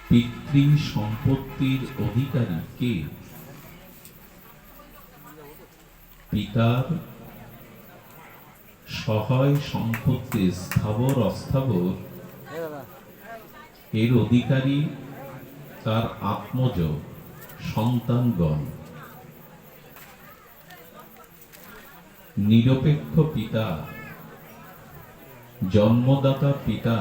পিতৃ সম্পত্তির অধিকারী কে? পিতার সহায় সম্পত্তি স্থাবর অস্থাবর এর অধিকারী তার আত্মজ সন্তানগণ। নিরপেক্ষ পিতা, জন্মদাতা পিতা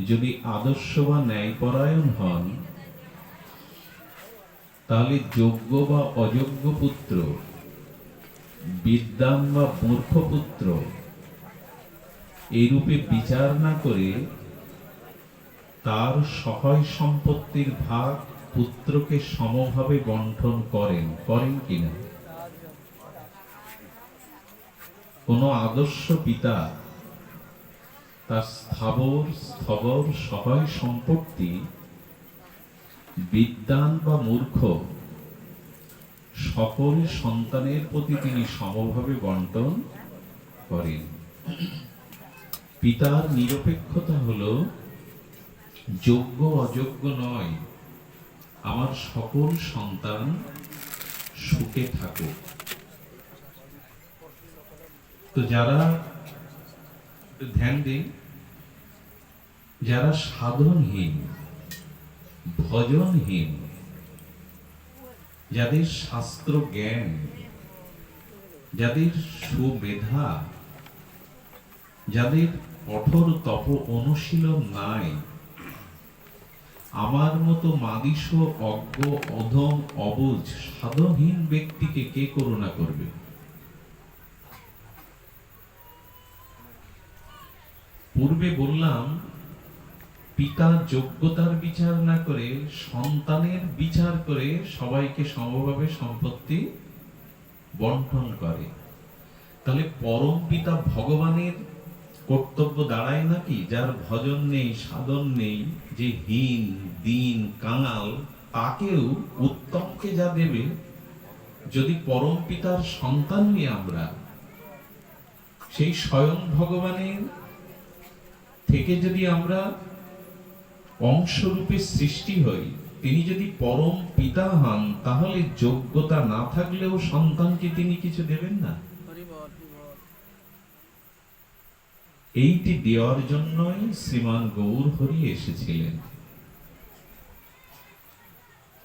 যদি আদর্শ বা ন্যায়পরায়ণ হন, তাহলে যোগ্য বা অযোগ্য পুত্র, বিদ্বান বা মূর্খ পুত্র এইরূপে বিচার না করে তার সহায় সম্পত্তির ভাগ পুত্রকে সমভাবে বন্টন করেন কিনা? কোন আদর্শ পিতা তার স্থবর সহায় সম্পত্তি বিদ্বান বা মূর্খ সকল সন্তানের প্রতি তিনি সমভাবে বন্টন করেন। পিতার নিরপেক্ষতা হলো যোগ্য অযোগ্য নয়, আমার সকল সন্তান সুখে থাকুক। তো যারা ধ্যান দিন, যারা সাধনহীন, ভজনহীন, যাদের শাস্ত্র জ্ঞান, যাদের সুমেধা, যাদের কঠোর তপ অনুশীলন নাই, আমার মতো মাদিস অজ্ঞ অধম অবুঝ সাধনহীন ব্যক্তিকে কে করুণা করবে? পূর্বে বললাম, পিতা যোগ্যতার বিচার না করে সন্তানের বিচার করে সবাইকে সমভাবে সম্পত্তি বন্টন করে। তাহলে পরম পিতা ভগবানের কর্তব্য দাঁড়ায় নাকি যার ভজন নেই, সাধন নেই, যে হীন দীন কাঙাল, তাকেও উত্তমকে যা দেবে, যদি পরম পিতার সন্তান নিয়ে আমরা সেই স্বয়ং ভগবানের থেকে যদি আমরা অংশরূপে সৃষ্টি হই, তিনি যদি পরম পিতা হন, তাহলে যোগ্যতা না থাকলেও সন্তানকে তিনি কিছু দেবেন না? এইটি দেওয়ার জন্যই শ্রীমান গৌর হরি এসেছিলেন।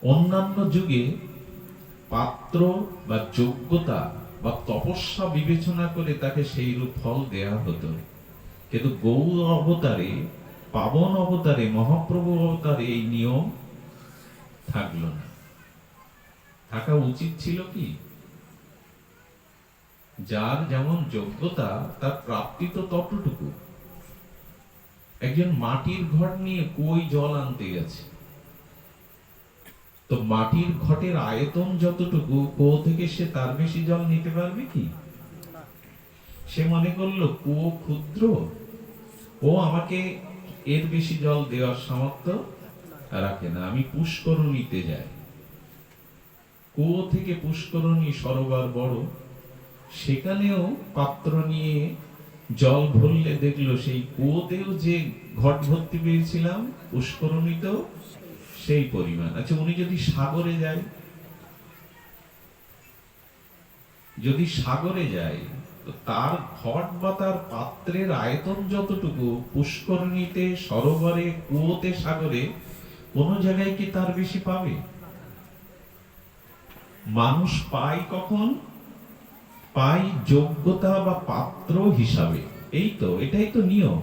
অন্যান্য যুগে পাত্র বা যোগ্যতা বা তপস্যা বিবেচনা করে তাকে সেই রূপ ফল দেয়া হতো, কিন্তু গৌর অবতারে, পাবন অবতারে, মহাপ্রভু অবতারে এই নিয়ম থাকলো না। থাকা উচিত ছিল কি? যার যেমন যোগ্যতা তার প্রাপ্তি তো ততটুকু। একজন মাটির ঘট নিয়ে কই জল আনতে গেছে, তো মাটির ঘটের আয়তন যতটুকু, কুয়ো থেকে সে তার বেশি জল নিতে পারবে কি? সে মনে করলো কুয়ো ক্ষুদ্র, ও আমাকে এর বেশি জল দেওয়ার সামর্থ্য রাখে না, আমি পুষ্করণীতে যাই। কুয়ো থেকে পুষ্করণী সরোবর বড়, সেখানেও পাত্র নিয়ে জল ভরলে দেখলো সেই কুয়োতেও যে ঘট ভর্তি পেয়েছিলাম, পুষ্করণীতেও সেই পরিমাণ। আচ্ছা, উনি যদি সাগরে যায়, যদি সাগরে যায়, তো তার ঘট বা তার পাত্রের আয়তন যতটুকু, পুষ্করণীতে, সরোবরে, কুয়োতে, সাগরে কোন জায়গায় কি তার বেশি পাবে? মানুষ পায় কখন? পাই যোগ্যতা বা পাত্র হিসাবে। এটাই তো নিয়ম।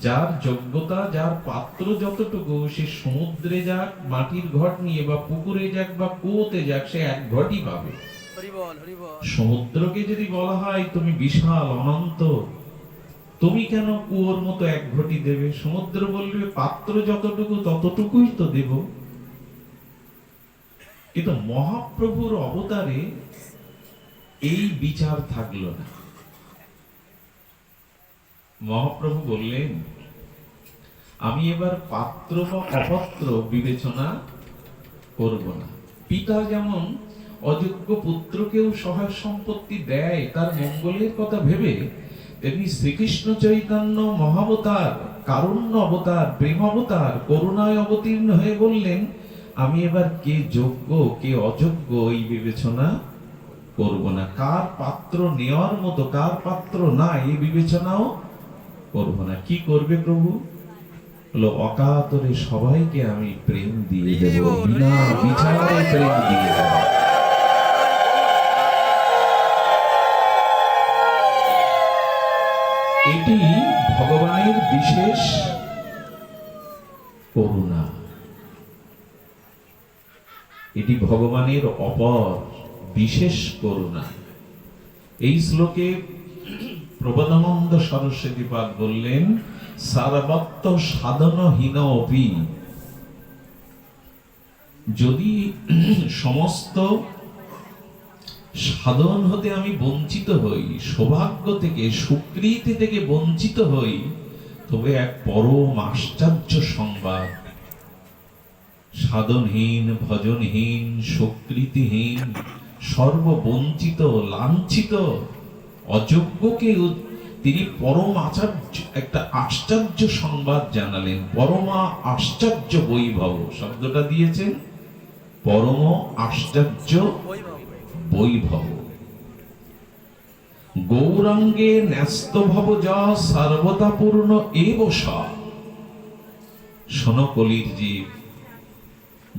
যার যোগ্যতা, যার পাত্র যতটুকু, সে সমুদ্রে যাক, মাটির ঘট নিয়ে, বা পুকুরে যাক বা কুয়োতে যাক, সে এক ঘটই পাবে। সমুদ্রকে যদি বলা হয় তুমি বিশাল অনন্ত, তুমি কেন কুয়োর মতো এক ঘটি দেবে? সমুদ্র বলবে পাত্র যতটুকু ততটুকুই তো দেব। কিন্তু মহাপ্রভুর অবতারে এই বিচার থাকলো না। মহাপ্রভু বললেন, আমি এবার পাত্র বা অপাত্র বিবেচনা করব না। পিতা যেমন অযোগ্য পুত্রকেও সহায় সম্পত্তি দেয় তার মঙ্গলের কথা ভেবে, তেমনি শ্রীকৃষ্ণ চৈতন্য মহাবতার কারুণ্য অবতার, প্রেম অবতার, করুণায় অবতীর্ণ হয়ে বললেন, আমি এবার কে যোগ্য কে অযোগ্য এই বিবেচনা করব না, কার পাত্র নেওয়ার মতো কার পাত্র না এই বিবেচনাও করব না। কি করবে প্রভু? বলো, অকাতরে সবাইকে আমি প্রেম দিয়ে দেব, বিনা বিচারে প্রেম দিয়ে দেব। এটি ভগবানের বিশেষ করুণা, এটি ভগবানের অপর বিশেষ করুণা। এই শ্লোকে প্রবোধানন্দ সরস্বতী পাদ বললেন, সারবত্ত সাধনহীন অপি, যদি সমস্ত সাধন হতে আমি বঞ্চিত হই, সৌভাগ্য থেকে সুকৃতি থেকে বঞ্চিত হই, তবে এক পরম আশ্চর্য সংবাদ, সাধনহীন ভজনহীন সুকৃতিহীন সর্ববঞ্চিত লাঞ্ছিত অযোগ্যকে তিনি পরম আচার্য একটা আশ্চর্য সংবাদ জানালেন। পরমা আশ্চর্য বৈভব শব্দটা দিয়েছেন, পরম আশ্চর্য বৈভব। গৌরাঙ্গে ন্যস্ত ভব যা সর্বদা পূর্ণ এব সা। শোনো কলির জীব,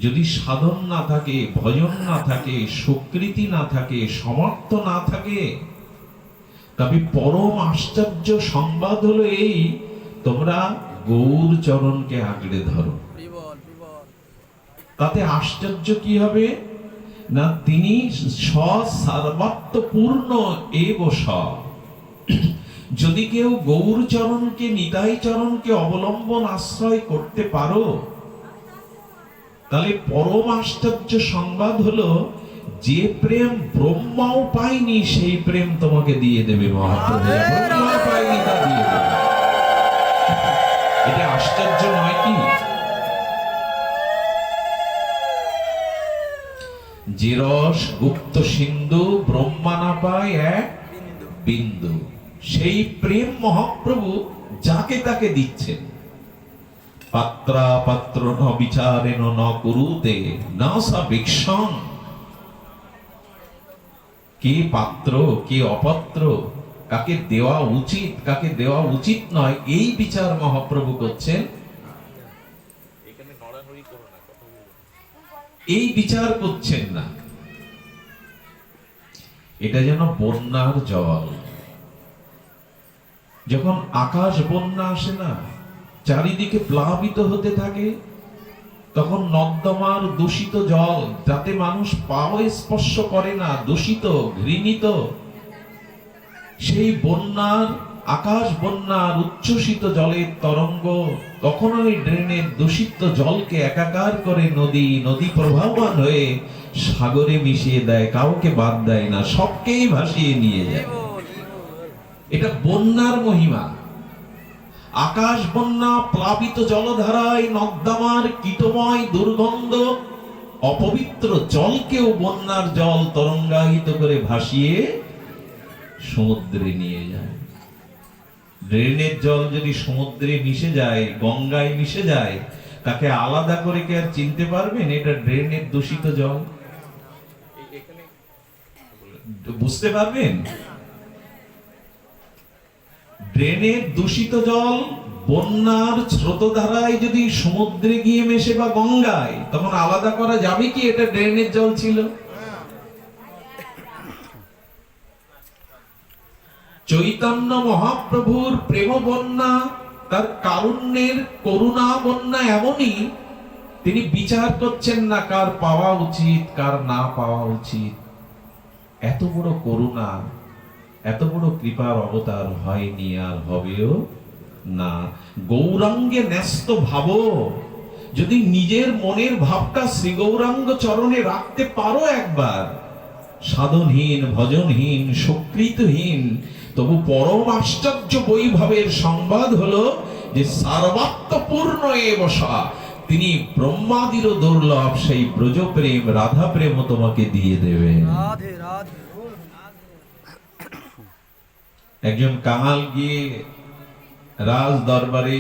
যদি সাধন না থাকে, ভজন না থাকে, সুকৃতি না থাকে, সমর্থ না থাকে, তবে পরম আশ্চর্য সংবাদ হলো এই, তোমরা গৌর চরণকে আঁকড়ে ধরো। তাতে আশ্চর্য কি হবে না, তিনি সর্বাত্মপূর্ণ এব স। যদি কেউ গৌর চরণকে, নিতাই চরণকে অবলম্বন আশ্রয় করতে পারো, তাহলে পরম আশ্চর্য সংবাদ হলো, যে প্রেম ব্রহ্মাও পায়নি সেই প্রেম তোমাকে দিয়ে দেবে মহাপ্রভু। ব্রহ্মাও পায়নি তা দিয়ে দেবে। এটা আশ্চর্য নয় কি? যে রস গুপ্ত সিন্ধু ব্রহ্মা না পায় এক বিন্দু, সেই প্রেম মহাপ্রভু যাকে তাকে দিচ্ছেন। পাত্রা পাত্র ন বিচারেন ন কুরুতে না সা ভিক্ষং। কে পাত্র কে অপাত্র, কাকে দেওয়া উচিত কাকে দেওয়া উচিত নয়, এই বিচার মহাপ্রভু করছেন। এই বিচার করছেন না। এটা যেন বন্যার জল, যখন আকাশ বন্যা আসে না, চারিদিকে প্লাবিত হতে থাকে, তখন নর্দমার দূষিত জল, যাতে মানুষ পাও স্পর্শ করে না, দূষিত ঘৃণিত, সেই বন্যার আকাশ বন্যার উচ্ছ্বসিত জলের তরঙ্গ তখন ওই ড্রেনের দূষিত জলকে একাকার করে নদী নদী প্রবাহমান হয়ে সাগরে মিশিয়ে দেয়, কাউকে বাদ দেয় না, সবকেই ভাসিয়ে নিয়ে যায়। এটা বন্যার মহিমা। আকাশ বন্যা প্লাবিত জলধারায় নর্দমার কীটময় দুর্গন্ধ অপবিত্র জলকেও বন্যার জল তরঙ্গায়িত করে ভাসিয়ে সমুদ্রে নিয়ে যায়। ড্রেনের জল যদি সমুদ্রে মিশে যায়, গঙ্গায় মিশে যায়, তাকে আলাদা করে কি আর চিনতে পারবেন এটা ড্রেনের দূষিত জল? বুঝতে পারবেন? ড্রেনের দূষিত জল বন্যার স্রোতধারায় যদি সমুদ্রে গিয়ে মেশে বা গঙ্গায়, তখন আলাদা করা যাবে কি এটা ড্রেনের জল ছিল? চৈতন্য মহাপ্রভুর প্রেম বন্যা, তার কারুণ্যের করুণা বন্যা এমনই, তিনি বিচার করছেন না কার পাওয়া উচিত কার না পাওয়া উচিত। এত বড় করুণা, এত বড় কৃপার অবতার হয়নি আর হবেও না। গৌরাঙ্গে ন্যস্ত ভাব, যদি নিজের মনের ভাবটা শ্রী গৌরাঙ্গ চরণে রাখতে পারো একবার, সাধনহীন ভজনহীন সুকৃতহীন, তবু পরম আশ্চর্য বৈভবের সংবাদ হলো যে সর্বাত্মপূর্ণ এ বসা, তিনি ব্রহ্মাদিরও দুর্লভ সেই ব্রজ প্রেম রাধা প্রেম তোমাকে দিয়ে দেবেন। একজন কাঙাল গিয়ে রাজ দরবারে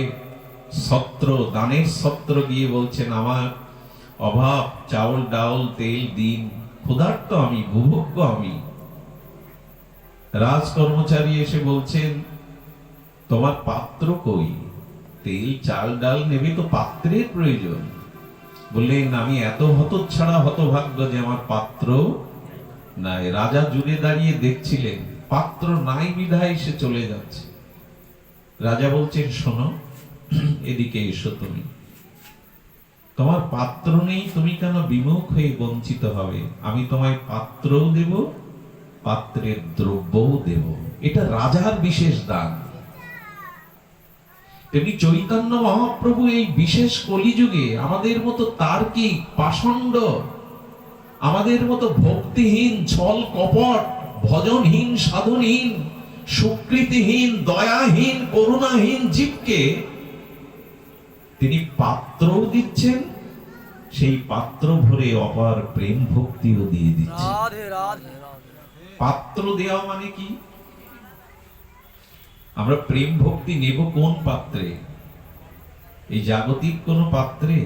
ছত্র, দানের ছত্র গিয়ে বলছেন, আমার অভাব, চাউল ডাউল তেল দিন, ক্ষুধার্ত আমি, বুভুক্ষ আমি। রাজ কর্মচারী এসে বলছেন, তোমার পাত্র কই? তেল চাল ডাল নেবে তো পাত্রের প্রয়োজন। বললেন, আমি এত হতচ্ছাড়া হতভাগ্য যে আমার পাত্র নাই। রাজা জুড়ে দাঁড়িয়ে দেখছিলেন, পাত্র নাই বিধায় সে চলে যাচ্ছে। রাজা বলছেন, শোনো, এদিকে এসো, তুমি তোমার পাত্র নেই, তুমি কেন বিমুখ হয়ে বঞ্চিত হবে? আমি তোমায় পাত্রও দেব, পাত্রের দ্রব্যও দেব। এটা রাজার বিশেষ দান। তেমনি চৈতন্য মহাপ্রভু এই বিশেষ কলিযুগে আমাদের মতো তার্কিক, পাষণ্ড, আমাদের মতো ভক্তিহীন, ছল কপট, ভজনহীন, সাধনহীন, সুকৃতিহীন, দয়াহীন, করুণাহীন জীবকে তিনি পাত্রও দিচ্ছেন, সেই পাত্র ভরে অপার প্রেম ভক্তিও দিয়ে দিচ্ছেন। পাত্র দেওয়া মানে কি? আমরা প্রেম ভক্তি নেব কোন পাত্রে? এই জাগতিক কোন পাত্রে?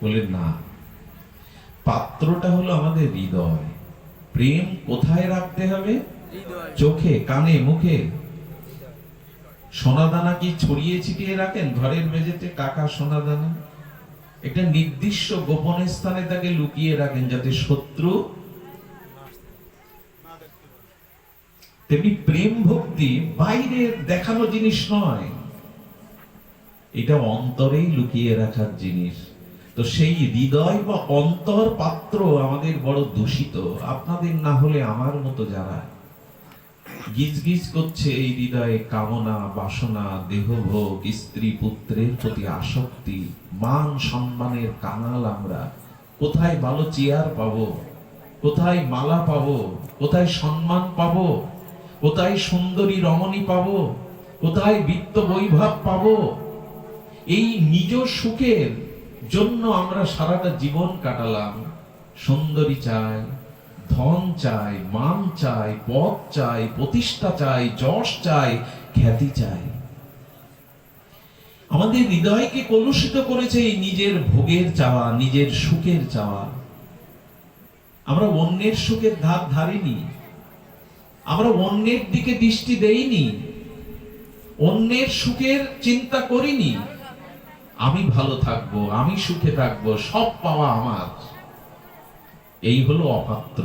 বলেন না, পাত্রটা হলো আমাদের হৃদয়। প্রেম কোথায় রাখতে হবে? চোখে, কানে, মুখে। সোনাদানা কি ছড়িয়ে ছিটিয়ে রাখেন ঘরের মেঝেতে? টাকা, সোনাদানা একটা নির্দিষ্ট গোপন স্থানে তাকে লুকিয়ে রাখেন, যাতে শত্রু। তেমনি প্রেম ভক্তি বাইরের দেখানো জিনিস নয়, এটা অন্তরেই লুকিয়ে রাখার জিনিস। তো সেই হৃদয় বা অন্তর পাত্র আমাদের বড় দূষিত। আপনাদের না হলে আমার মতো যারা গিজ গিজ করছে এই হৃদয়ে কামনা, বাসনা, দেহভোগ, স্ত্রী পুত্রের প্রতি আসক্তি, মান সম্মানের কাঙাল আমরা। কোথায় ভালো চেয়ার পাবো, কোথায় মালা পাবো, কোথায় সম্মান পাবো, কোথায় সুন্দরী রমণী পাবো, কোথায় বিত্ত বৈভব পাবো, এই নিজ সুখের জন্য আমরা সারাটা জীবন কাটালাম। সুন্দরী চাই, ধন চাই, মান চাই, পদ চাই, প্রতিষ্ঠা চাই, যশ চাই, খ্যাতি চাই। আমাদের হৃদয়কে কলুষিত করেছে এই নিজের ভোগের চাওয়া, নিজের সুখের চাওয়া। আমরা অন্যের সুখের ধার ধারিনি, আমরা অন্যের দিকে দৃষ্টি দেইনি, অন্যের সুখের চিন্তা করিনি। আমি ভালো থাকবো, আমি সুখে থাকবো, সব পাওয়া আমার। এই হলো অপাত্র।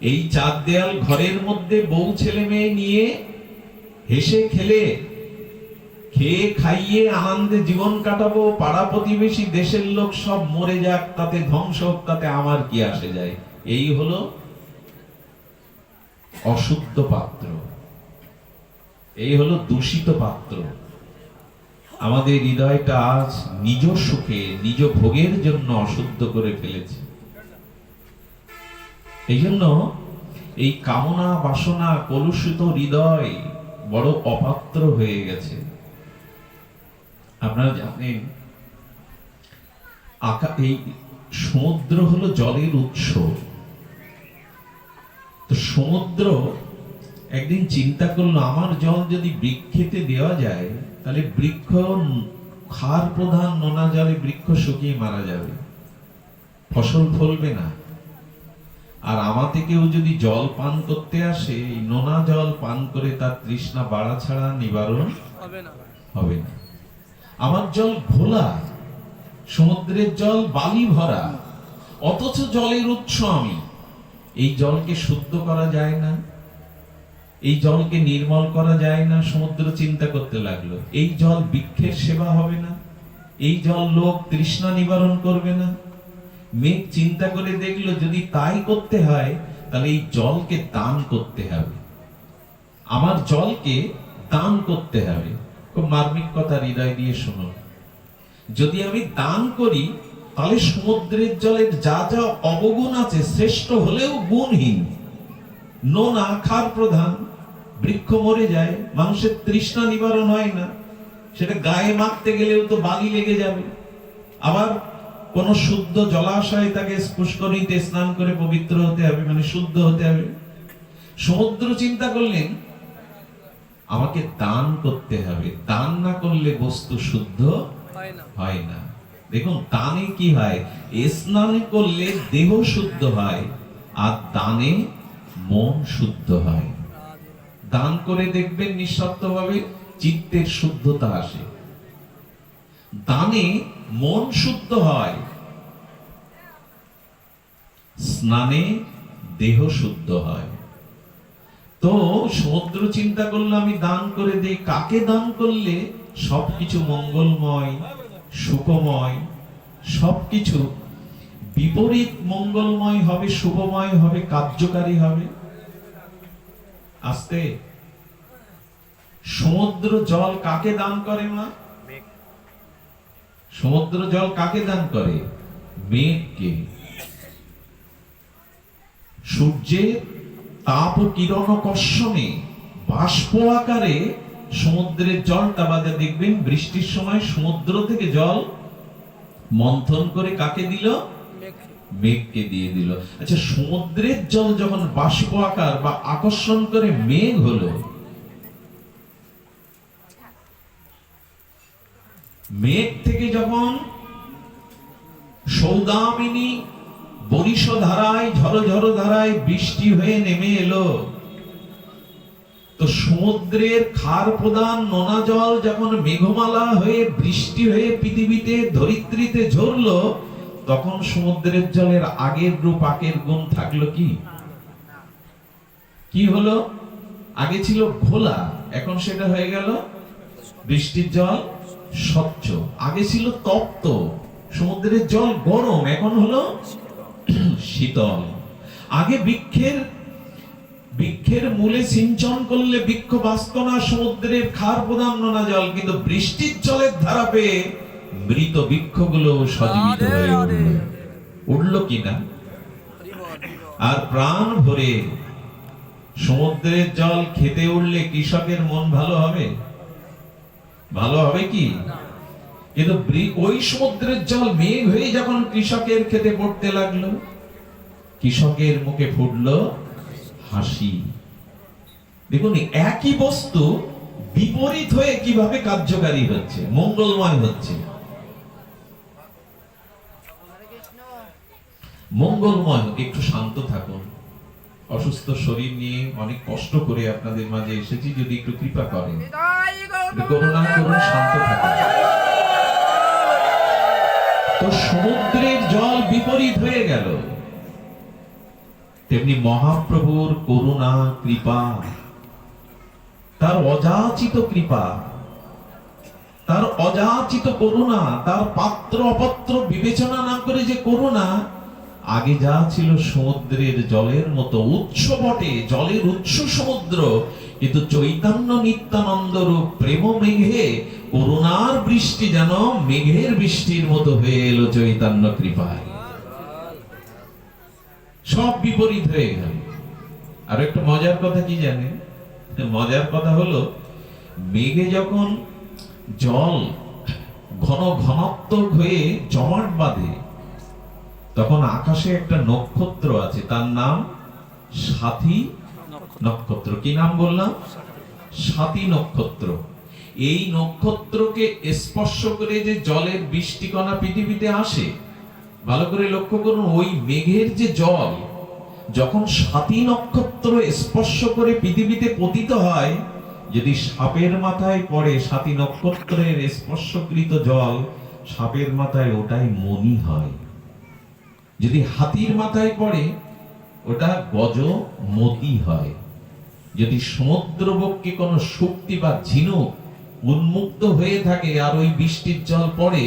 এই চার দেয়াল ঘরের মধ্যে বউ ছেলে মেয়ে নিয়ে হেসে খেলে, খেয়ে খাইয়ে আনন্দে জীবন কাটাবো, পাড়া প্রতিবেশী দেশের লোক সব মরে যাক, তাতে ধ্বংস হোক, তাতে আমার কি আসে যায়। এই হলো অশুদ্ধ পাত্র, এই হলো দূষিত পাত্র। আমাদের হৃদয়টা আজ নিজ সুখে, নিজ ভোগের জন্য অশুদ্ধ করে ফেলেছে। এই জন্য এই কামনা, বাসনা, কলুষিত হৃদয় বড় অপাত্র হয়ে গেছে। আপনারা জানেন, এই সমুদ্র হলো জলের উৎস। তো সমুদ্র একদিন চিন্তা করলো, আমার জল যদি বৃক্ষেতে দেওয়া যায়, তাহলে বৃক্ষ ক্ষার প্রধান নোনা জলে বৃক্ষ শুকিয়ে মারা যাবে, ফসল ফলবে না। আর আমাতে কেউ যদি জল পান করতে আসে, এই নোনা জল পান করে তার তৃষ্ণা বাড়া ছাড়া নিবারণ হবে না। আমার জল ঘোলা, সমুদ্রের জল বালি ভরা, অথচ জলের উৎস আমি। এই জলকে শুদ্ধ করা যায় না, এই জলকে নির্মল করা যায় না। সমুদ্র চিন্তা করতে লাগলো, এই জল বৃক্ষের সেবা হবে না, এই জল লোক তৃষ্ণা নিবারণ করবে না। মেঘ চিন্তা করে দেখলো, যদি তাই করতে হয় তাহলে এই জলকে দান করতে হবে, আমার জলকে দান করতে হবে। খুব মার্মিক কথা, হৃদয় দিয়ে শুনুন। যদি আমি দান করি, তাহলে সমুদ্রের জলের যা যা অবগুণ আছে, শ্রেষ্ঠ হলেও গুণহীন, নোনা, ক্ষার প্রধান, বৃক্ষ মরে যায়, মানুষের তৃষ্ণা নিবারণ হয় না। সেটা গায়ে মাখতে গেলেও তো বালি লেগে যাবে। আবার কোন শুদ্ধ জলাশয়ে তাকে পুষ্করিণীতে স্নান করে পবিত্র হতে হবে, মানে শুদ্ধ হতে হবে। সমুদ্র চিন্তা করলেন, আমাকে দান করতে হবে, দান না করলে বস্তু শুদ্ধ হয় না। দেখুন দানে কি হয়, স্নানে করলে দেহ শুদ্ধ হয় আর দানে মন শুদ্ধ হয়। দান করে দেখবেন নিঃস্বার্থভাবে চিত্তের শুদ্ধতা আসে, দানে মন শুদ্ধ হয়, স্নানে দেহ শুদ্ধ হয়। তো সমুদ্র চিন্তা করলে আমি দান করে দেই, কাকে দান করলে সবকিছু মঙ্গলময়, সুখময়, সবকিছু বিপরীত মঙ্গলময় হবে, শুভময় হবে, কার্যকারী হবে। আস্তে, সমুদ্র জল কাকে দান করে মা? সমুদ্র জল কাকে দান করে? মেঘকে। সূর্যের তাপ ও কিরণ কর্ষণে বাষ্প আকারে সমুদ্রের জলটা বাদে দেখবেন বৃষ্টির সময় সমুদ্র থেকে জল মন্থন করে কাকে দিল? মেঘকে দিয়ে দিল। আচ্ছা, সমুদ্রের জল যখন বাষ্প আকার বা আকর্ষণ করে মেঘ হলো, মেঘ থেকে যখন সৌদামিনী বরিশ ধারায়, ঝড় ঝড় ধারায় বৃষ্টি হয়ে নেমে এলো, তো সমুদ্রের ক্ষার প্রদান নোনা জল যখন মেঘমালা হয়ে বৃষ্টি হয়ে পৃথিবীতে ধরিত্রীতে ঝরলো, তখন সমুদ্রের জলের আগের রূপ আগের গুণ থাকলো কি? কি হলো? আগে ছিল ঘোলা, এখন সেটা হয়ে গেল বৃষ্টির জল স্বচ্ছ। আগে ছিল তপ্ত, সমুদ্রের জল গরম, এখন হলো শীতল। আগে বৃক্ষের মূলে সিঞ্চন করলে বৃক্ষ বাঁচত না, সমুদ্রের ক্ষার প্রদান নোনা জল, কিন্তু বৃষ্টির জলের ধারা পেয়ে মৃত বৃক্ষগুলো সজীবিত হয়ে উঠলো কিনা? আর প্রাণ ভরে সমুদ্রের জল খেতে উঠলে কৃষকের মন ভালো হবে? ভালো হবে কি? কিন্তু ওই সমুদ্রের জল মেঘ হয়ে যখন কৃষকের খেতে পড়তে লাগলো, কৃষকের মুখে ফুটলো হাসি। দেখুন একই বস্তু বিপরীত হয়ে কিভাবে কার্যকারী হচ্ছে, মঙ্গলময় হচ্ছে। মঙ্গলময়। একটু শান্ত থাকুন, অসুস্থ শরীর নিয়ে অনেক কষ্ট করে আপনাদের মাঝে এসেছি, যদি একটু কৃপা করেন, করুণা করুন, শান্ত থাকুন। তো সমুদ্রের জল বিপরীত হয়ে গেল, তেমনি মহাপ্রভুর করুণা কৃপা, তার অযাচিত কৃপা, তার অযাচিত করুণা, তার পাত্র অপাত্র বিবেচনা না করে যে করুণা, আগে যা ছিল সমুদ্রের জলের মতো উৎস বটে, জলের উৎস সমুদ্র, কিন্তু চৈতন্য নিত্যানন্দ রূপ প্রেম মেঘে করুণার বৃষ্টি যেন মেঘের বৃষ্টির মতো হয়ে এলো চৈতন্য কৃপায়। সব বিপরীত হয়ে গেল। আর একটা মজার কথা কি জানেন? মজার কথা হলো, মেঘে যখন জল ঘন ঘনত্ব হয়ে জমাট বাঁধে, তখন আকাশে একটা নক্ষত্র আছে, তার নাম সাথী নক্ষত্র। কি নাম বললাম? সাথী নক্ষত্র। এই নক্ষত্রকে স্পর্শ করে যে জলের বৃষ্টিকণা পৃথিবীতে আসে, ভালো করে লক্ষ্য করুন, ওই মেঘের যে জল যখন সাথী নক্ষত্র স্পর্শ করে পৃথিবীতে পতিত হয়, যদি সাপের মাথায় পড়ে সাথী নক্ষত্রের স্পর্শকৃত জল, সাপের মাথায় ওটাই মণি হয়। যদি হাতির মাথায় পড়ে ওটা গজমতি হয়। যদি সমুদ্র বক্ষে কোনো শক্তি বা ঝিনুক উন্মুক্ত হয়ে থাকে আর ওই বৃষ্টির জল পড়ে,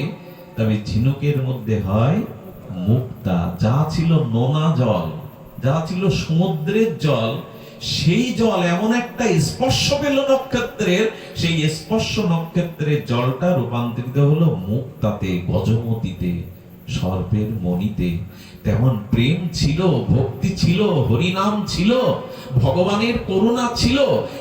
তবে ঝিনুকের মধ্যে হয় মুক্তা। যা ছিল নোনা জল, যা ছিল সমুদ্রের জল, সেই জল এমন একটা স্পর্শ পেল নক্ষত্রের, সেই স্পর্শ নক্ষত্রের জলটা রূপান্তরিত হলো মুক্তাতে, গজমতিতে, সর্পের মণিতে। তেমন প্রেম ছিল, ভক্তি ছিল, হরিনাম ছিল, ভগবানের করুণা ছিল,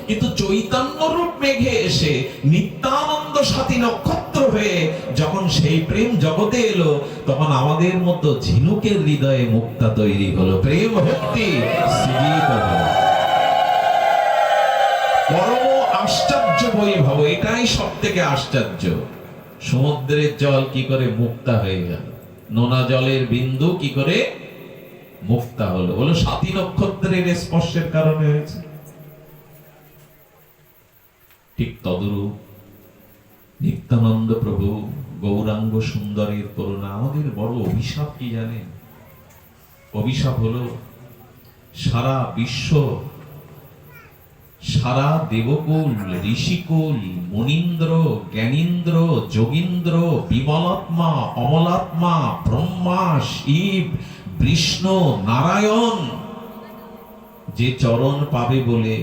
কিন্তু চৈতন্য রূপ মেঘে এসে নিত্যানন্দ সাথী নক্ষত্র হয়ে যখন সেই প্রেম জগতে এলো, তখন আমাদের মতো ঝিনুকের হৃদয়ে মুক্তা তৈরি হলো, প্রেম ভক্তি সৃজিত হলো। পরম আশ্চর্য বৈভব, এটাই সব থেকে আশ্চর্য। সমুদ্রের জল কি করে মুক্তা হয়ে গেল, নোনা জলের বিন্দু কি করে মুক্তা হলো? বলো সাতী নক্ষত্রের স্পর্শের কারণে হয়েছে। ঠিক তদরূপ নিত্যানন্দ প্রভু গৌরাঙ্গ সুন্দরের করুণা। আমাদের বড় অভিশাপ কি জানেন? অভিশাপ হলো সারা বিশ্ব, সারা দেবকুল, ঋষিকুল, মুনীন্দ্র, জ্ঞানীন্দ্র, যোগীন্দ্র, বিমলাত্মা, অমলাত্মা, ব্রহ্মা, শিব, বিষ্ণু, নারায়ণ যে চরণ পাবে বলে,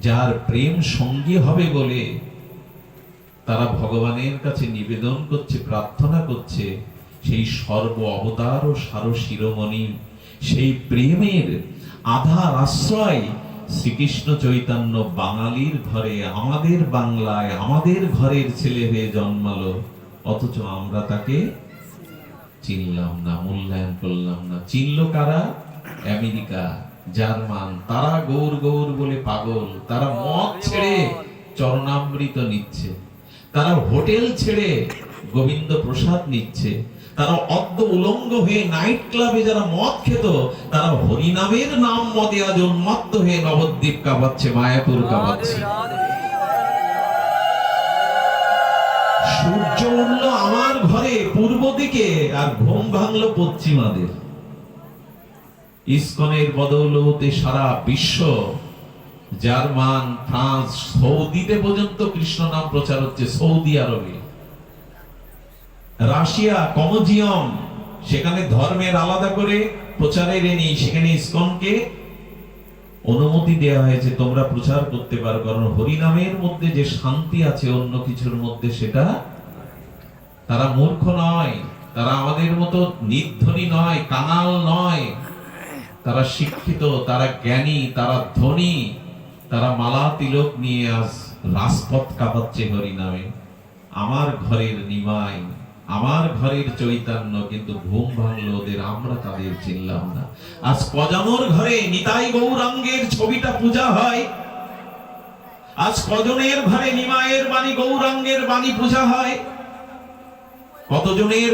যার প্রেম সঙ্গী হবে বলে তারা ভগবানের কাছে নিবেদন করছে, প্রার্থনা করছে, সেই সর্ব অবতার ও সার শিরোমণি, সেই প্রেমের আধার আশ্রয় শ্রীকৃষ্ণ চৈতন্য বাঙালির ঘরে, আমাদের বাংলায়, আমাদের ঘরের ছেলে হয়ে জন্মালো, অথচ আমরা তাকে চিনলাম না, মূল্যায়ন করলাম না। চিনল কারা? আমেরিকা, জার্মান, তারা গৌর গৌর বলে পাগল, তারা মদ ছেড়ে চরণামৃত নিচ্ছে, তারা হোটেল ছেড়ে গোবিন্দ প্রসাদ নিচ্ছে, তারা অদ্য উলঙ্গ হয়ে নাইট ক্লাবে যারা মদ খেত, তারা হরিনামের নাম মদে আজ উন্মত্ত হয়ে নবদ্বীপ কাঁপাচ্ছে, মায়াপুর কাঁপাচ্ছে। সূর্য উঠল আমার ঘরে পূর্ব দিকে, আর ঘুম ভাঙলো পশ্চিমাদের। ইসকনের বদৌলতে সারা বিশ্ব, জার্মান, ফ্রান্স, সৌদিতে পর্যন্ত কৃষ্ণ নাম প্রচার হচ্ছে। সৌদি আরবে, রাশিয়া, কমজিয়ম, সেখানে ধর্মের আলাদা করে প্রচারের নেই, সেখানে ইসকনকে অনুমতি দেওয়া হয়েছে, তোমরা প্রচার করতে পারো, কারণ হরিনামের মধ্যে যে শান্তি আছে অন্য কিছুর মধ্যে সেটা। তারা মূর্খ নয়, তারা আমাদের মতো নির্ধনী নয়, কাঙাল নয়, তারা শিক্ষিত, তারা জ্ঞানী, তারা ধনী, তারা মালা তিলক নিয়ে আজ রাজপথ কাঁপাচ্ছে হরিনামে। আমার ঘরের নিমাই, আমার ঘরের চৈতন্য, কিন্তু ঘুম ভাঙলো ওদের, আমরা তাদের চিনলাম না। আজ কজনের ঘরে নিতাই গৌরাঙ্গের ছবিটা পূজা হয়, আজ কজনের ঘরে নিমায়ের বাণী, গৌরাঙ্গের বাণী পূজা হয়, কতজনের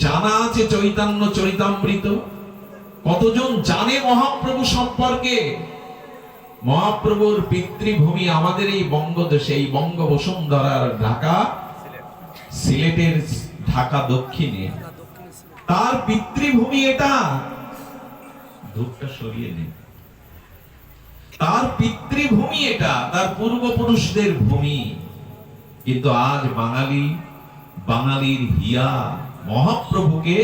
জানা আছে চৈতন্য চরিতামৃত, কতজন জানে মহাপ্রভু সম্পর্কে। মহাপ্রভুর পিতৃভূমি আমাদের এই বঙ্গদেশে, এই বঙ্গ বসুন্ধরার ঢাকা, সিলেটের ঢাকা দক্ষিণে, তার পিতৃভূমি এটা। ধূপটা সরিয়ে নেই, তার পিতৃভূমি এটা, তার পূর্বপুরুষদের ভূমি। কিন্তু আজ বাঙালি, বাঙালির হিয়া মহাপ্রভুকে,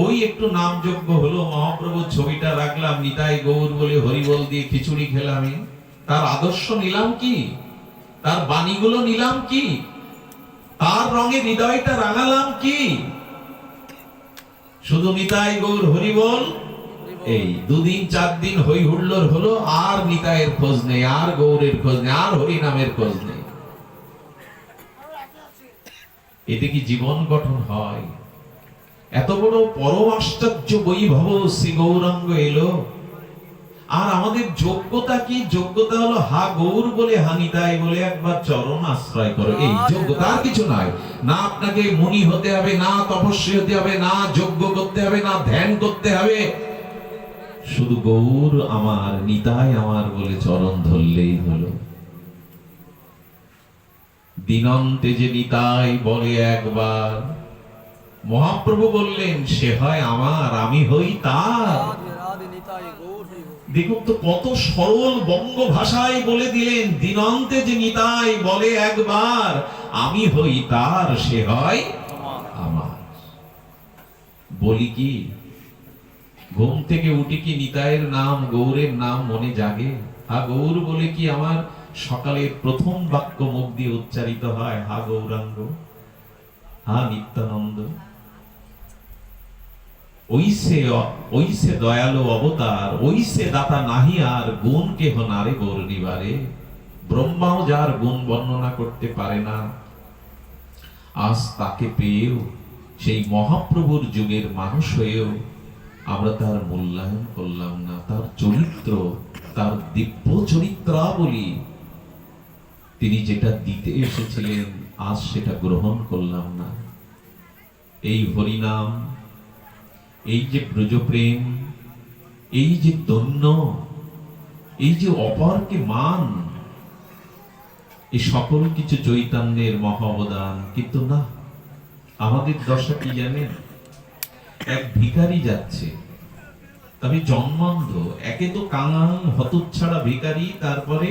ওই একটু নামযোগ্য হলো, মহাপ্রভুর ছবিটা রাখলাম, নিতাই গৌর বলে হরিবল দিয়ে খিচুড়ি খেলাম, তার আদর্শ নিলাম কি? তার বাণীগুলো নিলাম কি? তার রঙে হৃদয়টা রাঙালাম কি? শুধু নিতাই গৌর হরিবল, এই দুদিন চার দিন হই হুল্লোড় হলো, আর নিতাইয়ের খোঁজ নেই, আর গৌরের খোঁজ নেই, আর হরিনামের খোঁজ নেই। এতে কি জীবন গঠন হয়? এত বড় পরম আশ্চর্য বৈভব শ্রী গৌরাঙ্গ এলো, আর আমাদের যোগ্যতা কি? যোগ্যতা হলো হা গৌর বলে, হা নিতাই বলে একবার চরণ আশ্রয় করো, এই যোগ্যতা, আর কিছু নয়। না আপনাকে মুনি হতে হবে, না তপস্বী হতে হবে, না যজ্ঞ করতে হবে, না ধ্যান করতে হবে, শুধু গৌর আমার, নিতাই আমার বলে চরণ ধরলেই হলো। দিনন্তে যে নিতাই বলে একবার, মহাপ্রভু বললেন সে হয় আমার, আমি হই তার। দেখুন তো কত সরল বঙ্গ ভাষায় বলে দিলেন, দিনন্তে যে নিতাই বলে একবার, আমি হই তার, সে হয় আমার। বলি কি, ঘুম থেকে উঠে কি নিতাইয়ের নাম, গৌরের নাম মনে জাগে? হা গৌর বলে কি আমার সকালের প্রথম বাক্য মুখ দিয়ে উচ্চারিত হয়? হা গৌরাঙ্গ, হা নিত্যানন্দ। ওইসে দয়ালু অবতার, ওইসে দাতা নাহি আর, গুণ কেহ নারে বর্ণিবারে। ব্রহ্মাও যার গুণ বর্ণনা করতে পারে না, আজ তাকে পেয়েও, সেই মহাপ্রভুর যুগের মানুষ হয়েও আমরা তার মূল্যায়ন করলাম না। তার চরিত্র, তার দিব্য চরিত্রাবলী তিনি যেটা দিতে এসেছিলেন আজ সেটা গ্রহণ করলাম না। এই হরিনাম, এই যে ব্রজপ্রেম, এই যে দন্য, এই যে অপরকে মান, এই সকল কিছু চৈতন্যের মহাবদান। কিন্তু না, আমাদের দশা কি জানেন? এক ভিখারি যাচ্ছে, তবে জন্মান্ধ, একে তো কাঙাল হতচ্ছাড়া ভিখারি, তারপরে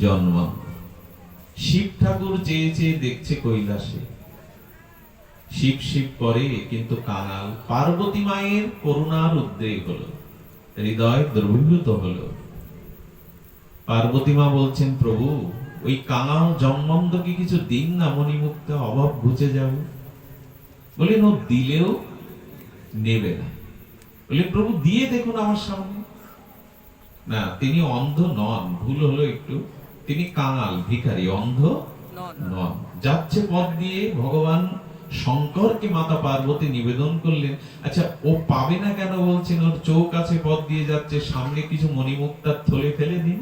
জন্মান্ধ। শিব ঠাকুর চেয়ে চেয়ে দেখছে কৈলাসে, শিব শিব করে কিন্তু কাঙাল। পার্বতী মায়ের করুণার উদ্রেক হলো, হৃদয় দ্রবীভূত হলো। পার্বতী মা বলছেন, প্রভু ওই কাঙাল জন্মান্ধকে কিছু দিন না, মণিমুক্তা, অভাব ঘুচে যাবে। বলেন ও দিলেও নেবে না। বলে প্রভু দিয়ে দেখুন আমার সামনে। না, তিনি অন্ধ নন, ভুল হলো একটু, তিনি কাঙাল ভিখারি, অন্ধ নন। যাচ্ছে পথ দিয়ে, ভগবান শঙ্করকে মাতা পার্বতী নিবেদন করলেন, আচ্ছা ও পাবে না কেন বলছেন? ওর চোখ আছে, পথ দিয়ে যাচ্ছে, সামনে কিছু মণিমুক্তার থলে ফেলে দিন,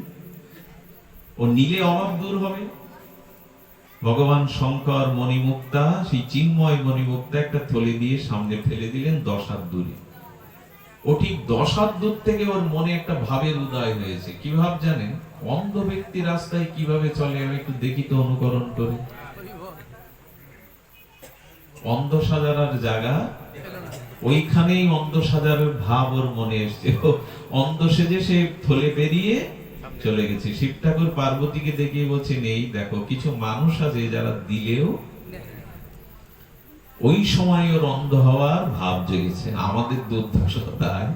ও নিলে অভাব দূর হবে। ভগবান শঙ্কর মণিমুক্তা, সেই চিন্ময় মণিমুক্তা একটা থলে দিয়ে সামনে ফেলে দিলেন 10 হাত দূরে। ও ঠিক 10 হাত দূর থেকে ওর মনে একটা ভাবের উদয় হয়েছে। কি ভাব জানেন? অন্ধ ব্যক্তি রাস্তায় কিভাবে চলে আমি একটু দেখি তো, অনুকরণ করে। অন্ধ সাজার জায়গা ওইখানেই অন্ধ সাজার ভাব ওর মনে এসছে। অন্ধ সেজে সে থলে বেরিয়ে চলে গেছে। শিব ঠাকুর পার্বতীকে দেখিয়ে বলছেন, এই দেখো কিছু মানুষ আছে যারা দিলেও। ওই সময় ওর অন্ধ হওয়ার ভাব জেগেছে। আমাদের দুর্দশায়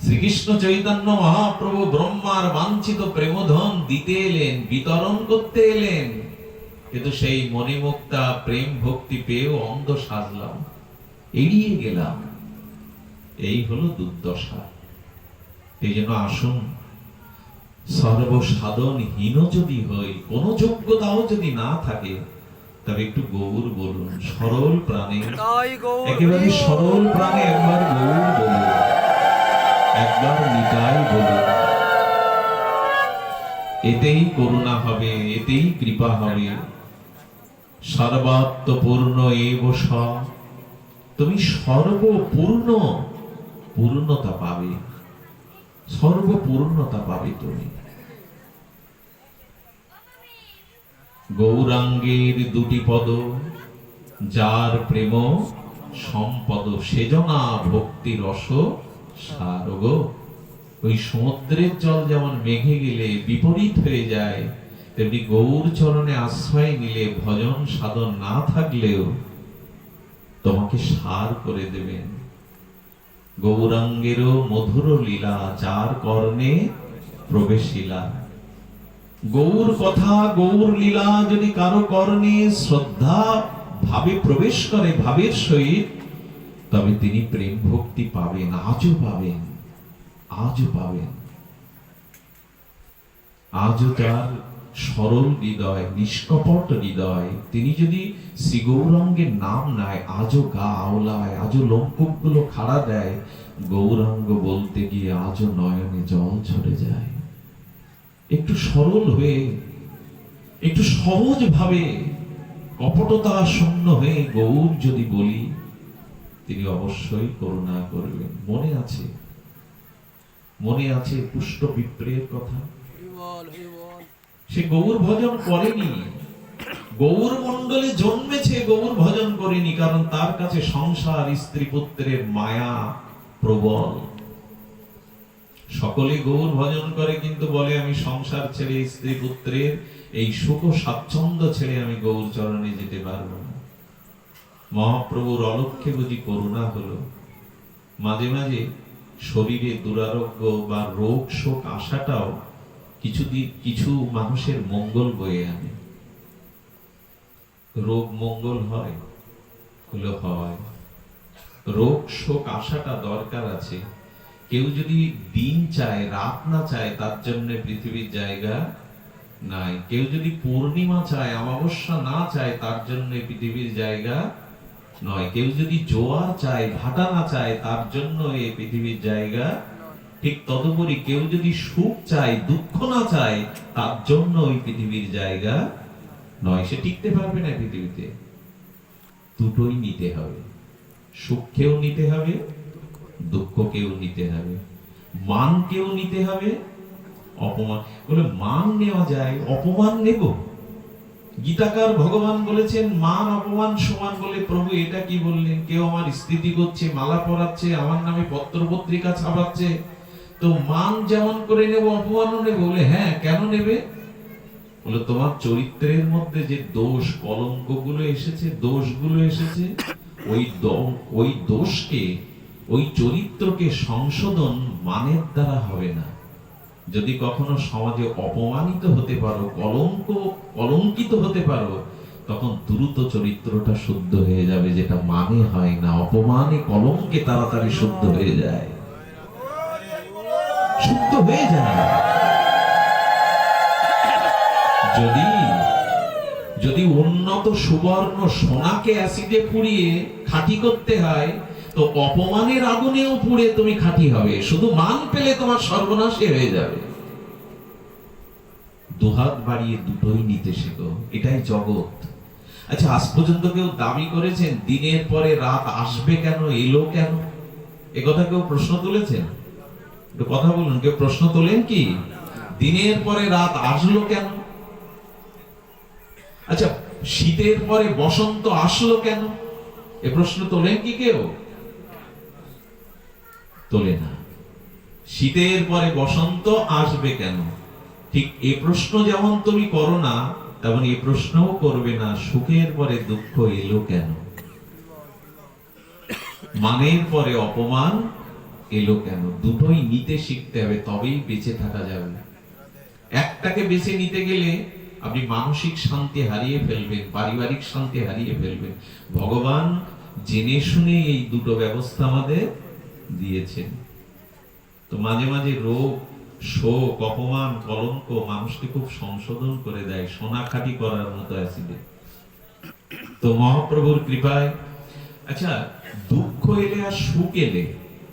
শ্রীকৃষ্ণ চৈতন্য মহাপ্রভু ব্রহ্মার বাঞ্ছিত প্রেমধন দিতে এলেন, বিতরণ করতে এলেন, কিন্তু সেই মণিমুক্তা প্রেম ভক্তি পেয়েও অন্ধ সাজলাম, এড়িয়ে গেলাম। এই হলো দুর্দশা। এই জন্য আসুন, সর্বসাধন হীন যদি হই, কোন যোগ্যতাও যদি না থাকে, তবে একটু গৌর বলুন, সরল প্রাণে, একেবারে সরল প্রাণে একবার গৌর বলুন, একবার নিতাই বলুন। এতেই করুণা হবে, এতেই কৃপা হবে। সর্বাত্মপূর্ণ এব স, তুমি সর্বপূর্ণ পূর্ণতা পাবে, সর্বপূর্ণতা পাবে তুমি। গৌরাঙ্গের দুটি পদ, যার প্রেম সম্পদ, সেজনা ভক্তি রস সারগ। ওই সমুদ্রের জল যেমন মেঘে গেলে বিপরীত হয়ে যায়, তেমনি গৌর চরণে আশ্রয় নিলে ভজন সাধন না থাকলেও তোমাকে সার করে দেবেন। গৌরাঙ্গেরও মধুর লীলা, যার কর্ণে প্রবেশিলা। গৌর কথা, গৌর লীলা যদি কারো কর্ণে শ্রদ্ধা ভাবে প্রবেশ করে, ভাবের সহিত, তবে তিনি প্রেম ভক্তি পাবেন, আজও পাবেন, আজও পাবেন। আজও তার সরল হৃদয়, নিষ্কপট হৃদয়, তিনি যদি শ্রী গৌরাঙ্গের নাম নেয়, আজও গা আওলায়, আজও লোমকূপ গুলো খাড়া দেয়। গৌরাঙ্গ বলতে গিয়ে আজও নয়নে জল ঝরে যায়। একটু সরল হয়ে, একটু সহজ ভাবে, কপটতা শূন্য হয়ে গৌর যদি বলি, তিনি অবশ্যই করুণা করবেন। মনে আছে, মনে আছে পুষ্ট বিপ্রের কথা? সে গৌর ভজন করেনি, গৌর মণ্ডলে জন্মেছে, গৌর ভজন করেনি, কারণ তার কাছে সংসার, স্ত্রী পুত্রের মায়া প্রবল। সকলে গৌর ভজন করে, কিন্তু বলে আমি সংসার ছেড়ে, স্ত্রী পুত্রের এই সুখ স্বাচ্ছন্দ্য ছেড়ে আমি গৌর চরণে যেতে পারবো না। মহাপ্রভুর অলক্ষ্যে বুঝি করুণা হলো। মাঝে মাঝে শরীরে দুরারোগ্য বা রোগ শোক আসাটাও কিছু মানুষের মঙ্গল বয়ে আনে। রোগ মঙ্গল হয়, হলো হয়। রোগ শোক আসাটা দরকার আছে। কেউ যদি দিন চায়, রাত না চায়, তার জন্য পৃথিবীর জায়গা নাই। কেউ যদি পূর্ণিমা চায়, অমাবস্যা না চায়, তার জন্য পৃথিবীর জায়গা নয়। কেউ যদি জোয়ার চায়, ভাটা না চায়, তার জন্য এই পৃথিবীর জায়গা ঠিক তদুপরি কেউ যদি সুখ চায়, দুঃখ না চায়, তার জন্য ওই পৃথিবীর জায়গা নয়। সে টিকতে পারবে না পৃথিবীতে। দুটোই নিতে হবে, সুখকেও নিতে হবে, দুঃখকেও নিতে হবে, মানকেও নিতে হবে, অপমান। বলে মান নেওয়া যায়, অপমান নেব? গীতাকার ভগবান বলেছেন মান অপমান সমান বলে। প্রভু এটা কি বললেন? কেউ আমার স্তুতি করছে, মালা পরাচ্ছে, আমার নামে পত্র পত্রিকা ছাপাচ্ছে, তো মান যেমন করে নেব অপমানও নেব। বলে হ্যাঁ, কেন নেবে? বলে তোমার চরিত্রের মধ্যে যে দোষ কলঙ্কগুলো এসেছে, দোষগুলো এসেছে, ওই দোষকে, ওই চরিত্রকে সংশোধন মানের দ্বারা হবে না। যদি কখনো সমাজে অপমানিত হতে পারো, কলঙ্কিত হতে পারো, তখন দ্রুত চরিত্রটা শুদ্ধ হয়ে যাবে, যেটা মানে হয় না। অপমানে কলঙ্কে তাড়াতাড়ি শুদ্ধ হয়ে যায়, শুদ্ধ হয়ে যায়। যদি উন্নত সুবর্ণ সোনাকে অ্যাসিডে পুড়িয়ে খাঁটি করতে হয়, তো অপমানের আগুনেও পুড়ে তুমি খাঁটি হবে। শুধু মান পেলে তোমার সর্বনাশই হয়ে যাবে। দুহাত বাড়িয়ে দুটোই নিতে শেখো, এটাই জগৎ। আচ্ছা, আজ পর্যন্ত কেউ দাবি করেছেন দিনের পরে রাত আসবে কেন, এলো কেন? এ কথা কেউ প্রশ্ন তুলেছেন? একটু কথা বলুন, কেউ প্রশ্ন তোলেন কি? দিনের পরে রাত আসলো কেন? আচ্ছা, শীতের পরে বসন্ত আসলো কেন? এ প্রশ্ন তোলেন কি কেউ? তোলে না। শীতের পরে বসন্ত আসবে কেন, ঠিক এ প্রশ্ন যেমন তুমি করো না, তেমন এই প্রশ্নও করবে না সুখের পরে দুঃখ এলো কেন, মানের পরে অপমান এলো কেন। দুটোই নিতে শিখতে হবে, তবেই বেঁচে থাকা যাবে। একটাকে বেছে নিতে গেলে আপনি মানসিক শান্তি হারিয়ে ফেলবেন, পারিবারিক শান্তি হারিয়ে ফেলবেন। ভগবান জেনে শুনে এই দুটো ব্যবস্থা আমাদের দিয়েছেন। তো মাঝে মাঝে রোগ, শোক, অপমান, কলঙ্ক মানুষকে খুব সংশোধন করে দেয়, সোনা খাঁটি করার মতো অ্যাসিডে। তো মহাপ্রভুর কৃপায়, আচ্ছা, দুঃখ এলে আর সুখ এলে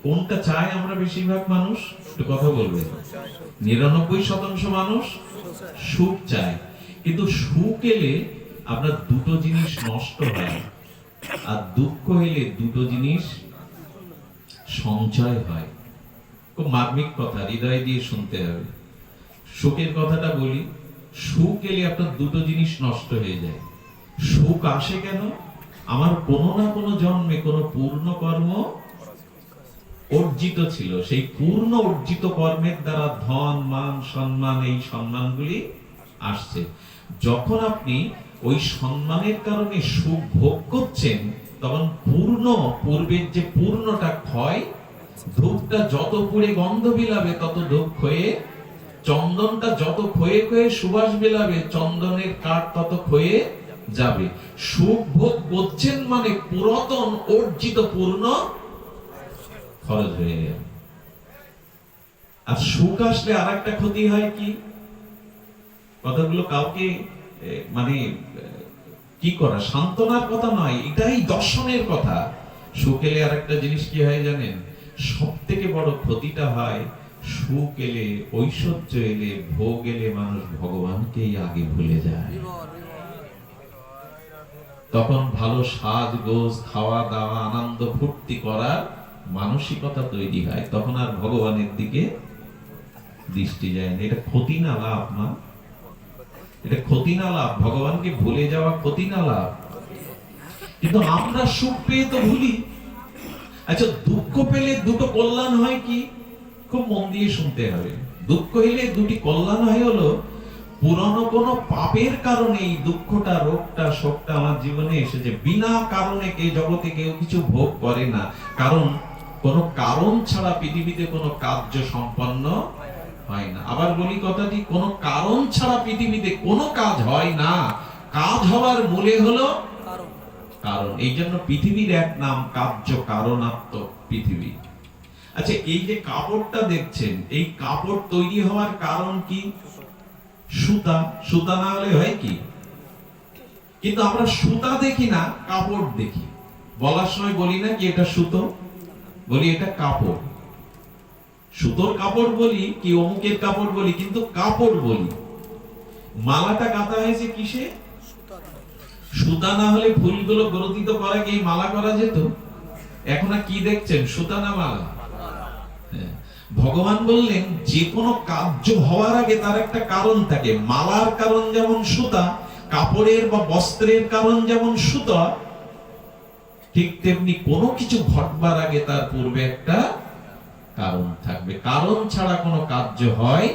কোনটা চায় আমরা বেশিরভাগ মানুষ? একটু কথা বলবেন। 99% মানুষ সুখ চায়, কিন্তু সুখ এলে আপনার দুটো জিনিস নষ্ট হয়, আর দুঃখ এলে দুটো জিনিস সঞ্চয় হয়। খুব মার্মিক কথা, হৃদয় দিয়ে শুনতে হবে। সুখের কথাটা বলি, সুখ এলে আপনার দুটো জিনিস নষ্ট হয়ে যায়। সুখ আসে কেন? আমার কোনো না কোনো জন্মে কোনো পূর্ণ কর্ম অর্জিত ছিল, সেই পূর্ণ অর্জিত কর্মের দ্বারা ধন, মান, সম্মান, এই সম্মানগুলি আসছে। যখন আপনি ওই সম্মানের কারণে সুখ ভোগ করছেন, তখন পূর্বের যে পূর্ণটা ক্ষয়। ধূপটা যত পুড়ে গন্ধ বিলাবে, তত ধূপ ক্ষয়ে, চন্দনটা যত ক্ষয়ে ক্ষয়ে সুবাস বিলাবে, চন্দনের কাঠ তত ক্ষয়ে যাবে। সুখ ভোগ করছেন মানে পুরাতন অর্জিত পূর্ণ খরচ হয়ে গেল। আর সুখ আসলে আর একটা ক্ষতি হয় কি? কথাগুলো কাউকে মানে কি করা, সান্ত্বনার কথা নয়, এটাই দর্শনের কথা। সুখ এলে আর একটা জিনিস কি হয় জানেন? সব থেকে বড় ক্ষতিটা হয়, সুখ এলে, ঐশ্বর্য এলে, ভোগ এলে মানুষ ভগবানকেই আগে ভুলে যায়। তখন ভালো সাজ গোজ, খাওয়া দাওয়া, আনন্দ ফুর্তি করার মানসিকতা তৈরি হয়, তখন আর ভগবানের দিকে দৃষ্টি যায় না। এটা ক্ষতি না লাভ? না, এটা ক্ষতি না লাভ? ভগবানকে ভুলে যাওয়া ক্ষতি না লাভ? কিন্তু আমরা সুখ পেয়ে তো ভুলি। আচ্ছা, দুঃখ পেলে দুটো কল্যাণ হয় কি? খুব মন দিয়ে শুনতে হবে। দুঃখ হইলে দুটি কল্যাণ হয় হলো, পুরনো কোনো পাপের কারণে এই দুঃখটা, রোগটা, শোকটা আমার জীবনে এসেছে। বিনা কারণে কে জগতে কেউ কিছু ভোগ করে না, কারণ কোনো কারণ ছাড়া পৃথিবীতে কোনো কার্য সম্পন্ন হয় না। আবার বলি কথাটি, কোনো কারণ ছাড়া পৃথিবীতে কোনো কাজ হয় না। কাজ হওয়ার মূলে হলো কারণ। এই জন্য পৃথিবীর এক নাম কার্য কারণাত্মক পৃথিবী। আচ্ছা, এই যে কাপড়টা দেখছেন, এই কাপড় তৈরি হওয়ার কারণ কি? সুতা। সুতা না হলে হয় কি? কিন্তু আমরা সুতা দেখি না, কাপড় দেখি। বলার সময় বলি না কি এটা সুতো, বলি এটা কাপড়। সুতোর কাপড় বলি কি অমুকের কাপড় বলি, কিন্তু কাপড় বলি। মালাটা গাঁথা হয়েছে কিসে? সুতা না হলে ফুলগুলো গ্রথিত করা কি মালা করা যেত? এখন আর কি দেখছেন, সুতা না মালা? ভগবান বললেন যে কোনো কার্য হওয়ার আগে তার একটা কারণ থাকে। মালার কারণ যেমন সুতা, কাপড়ের বা বস্ত্রের কারণ যেমন সুতা, ঠিক তেমনি কোনো কিছু ঘটবার আগে তার পূর্বে একটা কারণ থাকবে। কারণ ছাড়া কোনো কার্য হয়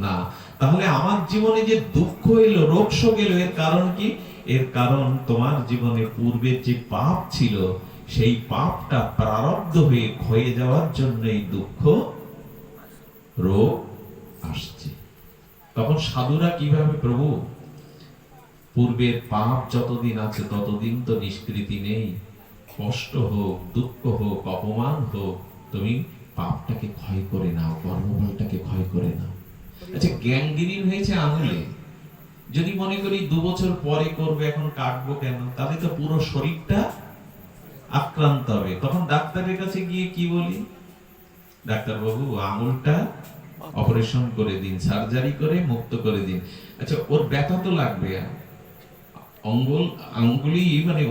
না। তাহলে আমার জীবনে যে দুঃখ এলো, রোগ শোক এলো, এর কারণ কি? এর কারণ তোমার জীবনে পূর্বের যে পাপ ছিল, সেই পাপটা প্রারব্ধ হয়ে ক্ষয়ে যাওয়ার জন্য এই দুঃখ রোগ আসছে। তখন সাধুরা কিভাবে, প্রভু পূর্বের পাপ যতদিন আছে ততদিন তো নিষ্কৃতি নেই, কষ্ট হোক, দুঃখ হোক, অপমান হোক, তুমি পাপটাকে ক্ষয় করে নাও, কর্মফলটাকে ক্ষয় করে নাও। আচ্ছা, গ্যাংগ্রিন হয়েছে আঙুলে, যদি মনে করি 2 বছর পরে করবে, এখন কাটবো কেন? তাহলে তো পুরো শরীরটা আক্রান্ত হবে। তখন ডাক্তারের কাছে গিয়ে কি বলি, ডাক্তার বাবু আঙুলটা অপারেশন করে দিন, সার্জারি করে মুক্ত করে দিন। আচ্ছা, ওর ব্যথা তো লাগবে। আঙ্গুলি মানে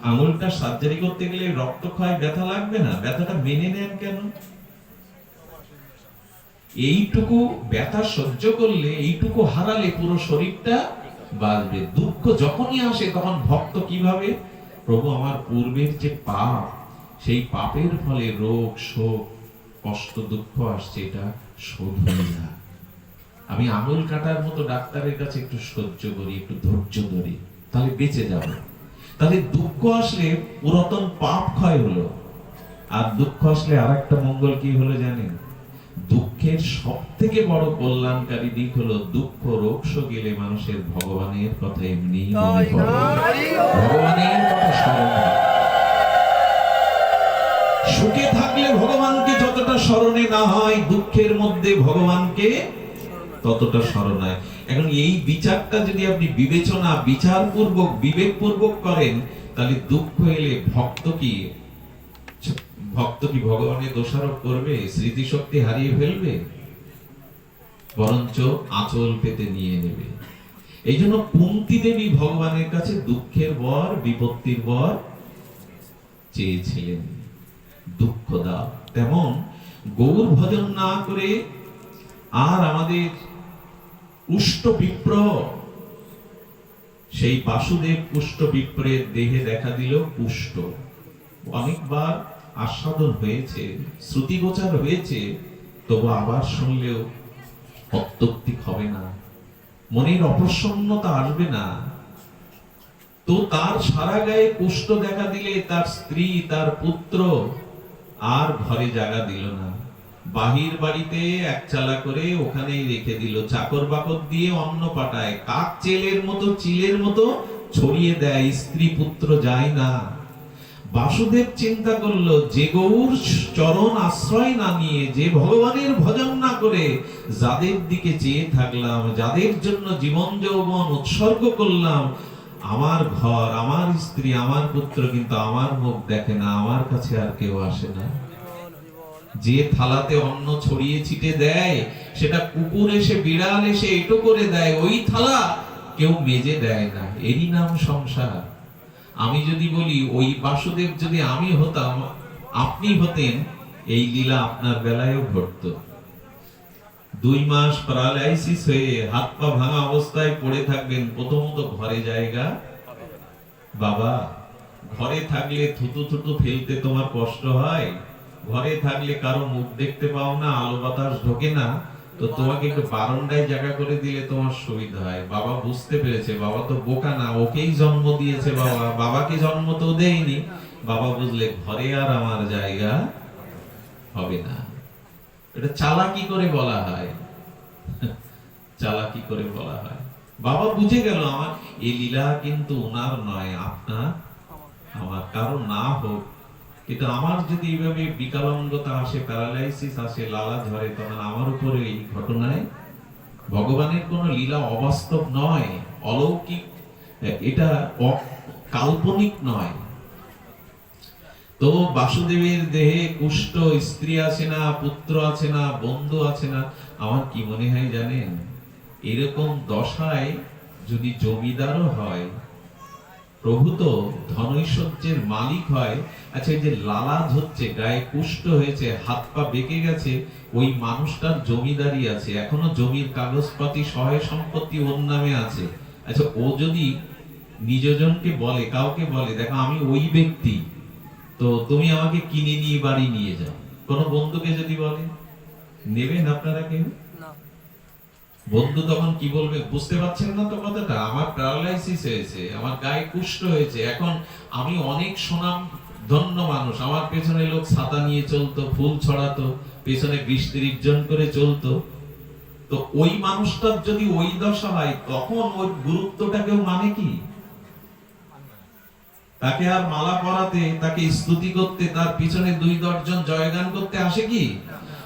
আঙুলটা সার্জারি করতে গেলে রক্তক্ষয়, ব্যথা লাগবে না? ব্যথাটা মেনে নেন কেন? এইটুকু ব্যথা সহ্য করলে, এইটুকু হারালে পুরো শরীরটা বাঁচবে। দুঃখ যখনই আসে তখন ভক্ত কিভাবে, প্রভু আমার পূর্বের যে পাপ, সেই পাপের ফলে রোগ শোক কষ্ট দুঃখ আসছে, এটা শোধ হয়ে যায়। আমি আঙুল কাটার মতো ডাক্তারের কাছে একটু সহ্য করি, একটু ধৈর্য ধরি, তাহলে বেঁচে যাব। তাহলে দুঃখ আসলে পুরাতন পাপ ক্ষয় হলো। আর দুঃখ আসলে আরেকটা মঙ্গল কি হলো জানেন? দুঃখের সব থেকে বড় কল্যাণকারী দিক হলো, দুঃখ রোগ শোক গেলে মানুষের ভগবানের কথা এমনি মনে পড়ে, ভগবানের কথা স্মরণ হয়। সুখে থাকলে ভগবানকে যতটা স্মরণে না হয়, দুঃখের মধ্যে ভগবানকে ততটা স্মরণ হয়। এখন এই বিচারটা যদি আপনি বিবেচনা, বিচারপূর্বক, বিবেকপূর্বক করেন, তাহলে দুঃখ এলে ভক্ত কি ভগবানের দোষারোপ করবে, স্মৃতিশক্তি হারিয়ে ফেলবে? বরঞ্চ আঁচল পেতে নিয়ে নেবে। এই জন্য কুন্তী দেবী ভগবানের কাছে দুঃখের বর, বিপত্তির বর চেয়েছিলেন, দুঃখ দাও। তেমন গৌর ভজন না করে আর আমাদের পুষ্ট বিপ্র, সেই বাসুদেব পুষ্ট বিপ্রের দেহে দেখা দিল পুষ্ট। অনেকবার আস্বাদন হয়েছে, শ্রুতিগোচর হয়েছে, তবু আবার শুনলেও অত্যুক্তি হবে না, মনের অপ্রসন্নতা আসবে না। তো তার সারা গায়ে কুষ্ঠ দেখা দিলে তার স্ত্রী, তার পুত্র আর ঘরে জায়গা দিল না। বাহির বাড়িতে একচালা করে ওখানেই রেখে দিল। চাকর বাকর দিয়ে অন্ন পাঠায়, কাক চেলের মতো, চিলের মতো ছড়িয়ে দেয়, স্ত্রী পুত্র যায় না। বাসুদেব চিন্তা করলো, যে গৌর চরণ আশ্রয় না নিয়ে, যে ভগবানের ভজন না করে যাদের দিকে চেয়ে থাকলাম, যাদের জন্য জীবন যৌবন উৎসর্গ করলাম, আমার ঘর, আমার স্ত্রী, আমার পুত্র কিন্তু আমার মুখ দেখে না, আমার কাছে আর কেউ আসে না। যে থালাতে অন্ন ছড়িয়ে ছিটে দেয়, সেটা কুকুর এসে, বিড়াল এসে এটো করে দেয়, ওই থালা কেউ মেজে দেয় না। এরই নাম সংসার। আমি যদি বলি, ওই বাসুদেব যদি আমি হতাম, আপনি হতেন, এই লীলা আপনার বেলায়ও ঘটতো। 2 মাস প্যারালাইসিস হয়ে হাত পা ভাঙা অবস্থায় পড়ে থাকবেন, প্রথমত ঘরে জায়গা। বাবা, ঘরে থাকলে থুতু থুতু ফেলতে তোমার কষ্ট হয়, ঘরে থাকলে কারো মুখ দেখতে পাও না, আলো বাতাস ঢোকে না, তো তোমাকে একটু বারান্দায় জায়গা করে দিলে তোমার সুবিধা হয়। বাবা বুঝতে পেরেছে, বাবা তো বোকা না, ওকেই জন্ম দিয়েছে বাবা, বাবাকে জন্ম তো দেয়নি। বাবা বুঝলে ঘরে আর আমার জায়গা হবে না। এটা চালাকি করে বলা হয়, চালাকি করে বলা হয়। বাবা বুঝে গেল, আমার এই লীলা কিন্তু ওনার নয়, আপনার আমার, কারো না হোক, কিন্তু আমার যদি এইভাবে বিকলাঙ্গতা আসে, প্যারালাইসিস আসে, লালা ঝরে, তখন আমার উপরে এই ঘটনায় ভগবানের কোন লীলা অবাস্তব নয়, অলৌকিক, এটা কাল্পনিক নয়। তো বাসুদেবের দেহে কুষ্ঠ, স্ত্রী আছে না, পুত্র আছে না, বন্ধু আছে না। আমার কি মনে হয় জানেন, এরকম দশায় যদি জমিদারও হয়, প্রভু তো ধনৈশ্বর্যের মালিক হয়। আচ্ছা, এই যে লালাজ হচ্ছে, গায়ে কুষ্ঠ হয়েছে, হাত পা বেঁকে গেছে, ওই মানুষটার জমিদারি আছে, এখনো জমির কাগজপাতি সহায় সম্পত্তি ওর নামে আছে। আচ্ছা, ও যদি নিজজনকে বলে, কাউকে বলে, দেখো আমি ওই ব্যক্তি, তো তুমি আমাকে কিনে নিয়ে বাড়ি নিয়ে যাও, কোন বন্ধুকে যদি বলে, নেবেন আপনারা কেউ? বন্ধু তখন কি বলবে বুঝতে পারছেন না তো কথাটা? আমার প্যারালাইসিস হয়েছে, আমার গায়ে কুষ্ঠ হয়েছে, এখন আমি অনেক সুনাম ধন্য মানুষ, আমার পেছনে লোক ছাতা নিয়ে চলতো, ফুল ছড়াতো, পেছনে 20-30 জন করে চলতো, তো ওই মানুষটার যদি ওই দশা হয়, তখন ওই গুরুত্বটা কেউ মানে কি? তাকে আর মালা পরাতে, তাকে স্তুতি করতে, তার পিছনে 2-10 জন জয়গান করতে আসে কি?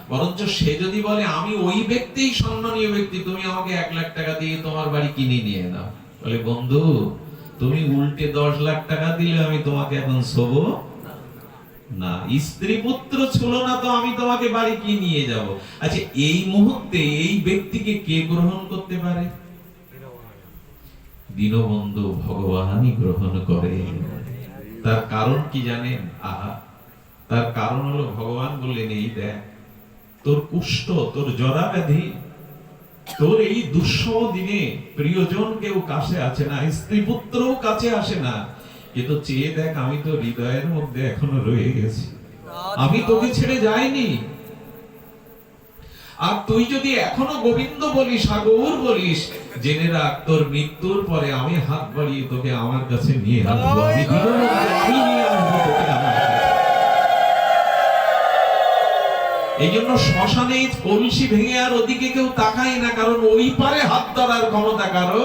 বরঞ্চ সে যদি বলে আমি ওই ব্যক্তিই সম্মানীয় ব্যক্তি, তুমি আমাকে 1 লাখ টাকা দিয়ে তোমার বাড়ি কিনে নিয়ে নাও, বলে বন্ধু তুমি উল্টে 10 লাখ টাকা দিলে আমি তোমাকে এখন শোবো না, স্ত্রী পুত্র ছিল না তো আমি তোমাকে বাড়ি কি নিয়ে যাব? আচ্ছা, এই মুহূর্তে এই ব্যক্তিকে কে গ্রহণ করতে পারে? দীনবন্ধু ভগবানই গ্রহণ করে। তার কারণ কি জানেন? তার কারণ হলো, ভগবান বললেন এই দেখ, তোর কুষ্ঠ, তোর জরা ব্যাধি, তোর এই দুঃসহ দিনে প্রিয়জন কেউ কাছে আছে না, স্ত্রী পুত্রও কাছে আসে না, কিন্তু চেয়ে দেখ আমি তো হৃদয়ের মধ্যে এখনো রয়ে গেছি, আমি তোকে ছেড়ে যাইনি। আর তুই যদি এখনো গোবিন্দ বলিস, সাগর বলিস, জেনে রাখ তোর মৃত্যুর পরে আমি হাত বাড়িয়ে তোকে আমার কাছে নিয়ে আসবো, আমি নিয়ে আসবো তোকে আমার কাছে। এই জন্য শ্মশানে কলসি ভেঙে আর ওদিকে কেউ তাকায় না, কারণ ওই পারে হাত ধরার ক্ষমতা কারো।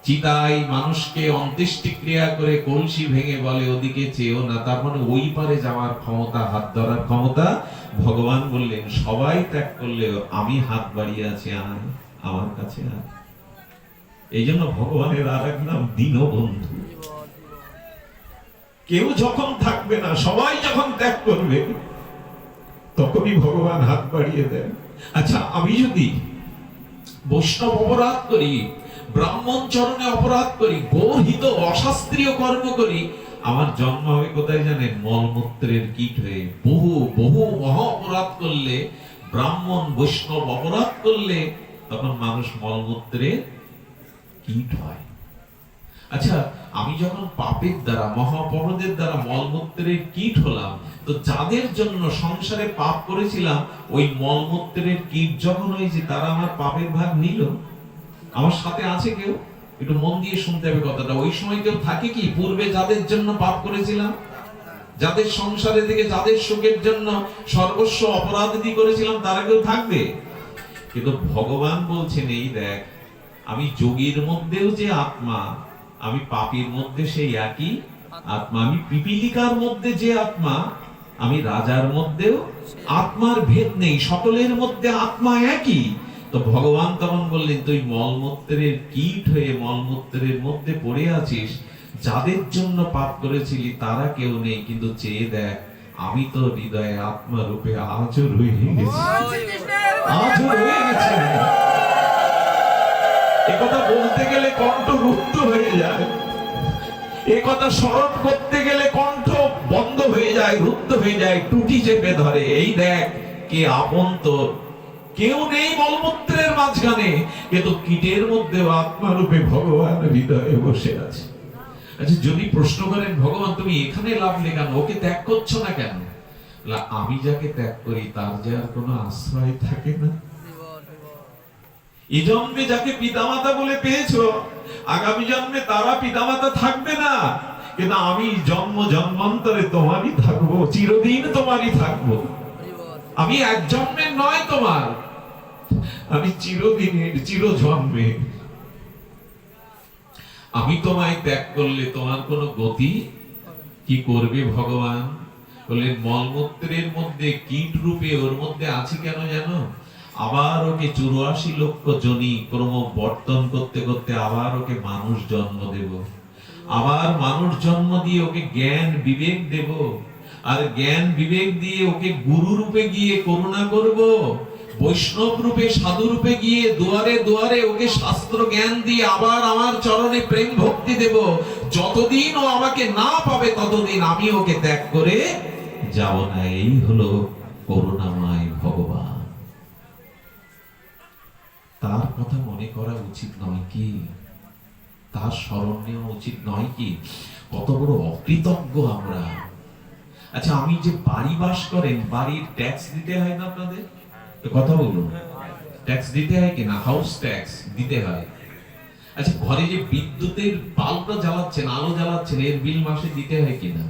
চিতায় মানুষকে অন্ত্যেষ্টিক্রিয়া করে কলসি ভেঙে বলে ওদিকে চেয়েও না, তার মানে ওই পারে যাওয়ার ক্ষমতা, হাত ধরার ক্ষমতা। ভগবান বললেন সবাই ত্যাগ করলেও আমি হাত বাড়িয়ে আছি, আয় আমার কাছে আয়। এই জন্য ভগবানের আর এক নাম দীনবন্ধু। কেউ যখন থাকবে না, সবাই যখন ত্যাগ করবে, তখনই ভগবান হাত বাড়িয়ে দেন। আচ্ছা, আমি যদি বৈষ্ণব অপরাধ করি, ব্রাহ্মণ চরণে অপরাধ করি, গৌরহিত অশাস্ত্রীয় কর্ম করি, আমার জন্ম হবে কোথায় জানেন? মলমূত্রের কীট হয়ে। বহু বহু মহা অপরাধ করলে, ব্রাহ্মণ বৈষ্ণব অপরাধ করলে, তখন মানুষ মলমূত্রের কীট হয়। আচ্ছা, আমি যখন পাপের দ্বারা, মহাপরাধের দ্বারা মলমূত্রের কীট হলাম, তো যাদের জন্য সংসারে পাপ করেছিলাম, ওই মলমূত্রের কীট যখন হয়েছে, তারা আমার পাপের ভাগ নিল? আমার সাথে আছে কেউ? একটু মন দিয়ে শুনতে হবে কথাটা। ওই সময় কেউ থাকে কি? পূর্বে যাদের জন্য পাপ করেছিলাম, যাদের সংসারে থেকে, যাদের সুখের জন্য সর্বস্ব অপরাধী করেছিলাম, তারা কেউ থাকবে? কিন্তু ভগবান বলছেন এই দেখ, আমি যোগীর মধ্যেও যে আত্মা, আমি পাপীর মধ্যে সেই একই আত্মা, আমি পিপীলিকার মধ্যে যে আত্মা, আমি রাজার মধ্যেও আত্মার ভেদ নেই, সকলের মধ্যে আত্মা একই। তো ভগবান তখন বললেন তুই মলমূত্রের কীট হয়ে মলমূত্রের মধ্যে পড়ে আছিস, যাদের জন্য পাপ করেছিলি তারা কেউ নেই, কিন্তু চেয়ে দেখ আমি তো হৃদয়ে আত্মা রূপে আজও রয়ে গেছি, আজও রয়ে গেছে। একথা বলতে গেলে কণ্ঠ রুদ্ধ হয়ে যায়, একথা স্মরণ করতে গেলে কণ্ঠ বন্ধ হয়ে যায়, রুদ্ধ হয়ে যায়, টুটি চেপে ধরে। এই দেখ কে আপন তোর, কেউ নেই মলমূত্রের মাঝখানে, কিন্তু কীটের মধ্যে আত্মারূপে ভগবান হৃদয়ে বসে আছে। আচ্ছা, যদি প্রশ্ন করেন ভগবান তুমি এখানে লাভলে কেন, ওকে ত্যাগ করছো না কেন? আমি যাকে ত্যাগ করি তার যে আর কোনো আশ্রয় থাকে না। এই জন্মে যাকে পিতামাতা বলে পেয়েছো, আগামী জন্মে তারা পিতামাতা থাকবে না, কিন্তু আমি জন্ম জন্মান্তরে তোমারই থাকবো, চিরদিন তোমারই থাকবো। আমি এক জন্মের নয় তোমার, আমি চিরদিনের, চির জন্মে। আমি তোমায় ত্যাগ করলে তোমার কোনো গতি কি করবে? ভগবান বললেন মলমূত্রের মধ্যে কীট রূপে ওর মধ্যে আছে কেন জানো? আবার ওকে 84 লক্ষ জনি ক্রমবর্তন করতে করতে আবার ওকে মানুষ জন্ম দেব। আবার মানুষ জন্ম দিয়ে ওকে জ্ঞান বিবেক দেব, আর জ্ঞান বিবেক দিয়ে ওকে গুরু রূপে গিয়ে করুণা করব, বৈষ্ণব রূপে সাধু রূপে গিয়ে দুয়ারে দুয়ারে ওকে শাস্ত্র জ্ঞান দিয়ে আবার আমার চরণে প্রেম ভক্তি দেব। যতদিন ও আমাকে না পাবে ততদিন আমি ওকে ত্যাগ করে যাব না। এই হলো করুণাময় ভগবান। তার কথা মনে করা উচিত নয় কি? তার স্মরণ নেওয়া উচিত নয় কি? কত বড় অকৃতজ্ঞ আমরা। আচ্ছা, আমি যে বাড়ি বাস করেন, বাড়ির ট্যাক্স দিতে হয় না আপনাদের? কথা বলুন, ট্যাক্স দিতে হয় কিনা? হাউস ট্যাক্স দিতে হয়। আচ্ছা, ঘরে যে বিদ্যুতের বাল্বটা জ্বালাচ্ছেন, আলো জ্বালাচ্ছেন, এর বিল মাসে দিতে হয় কিনা?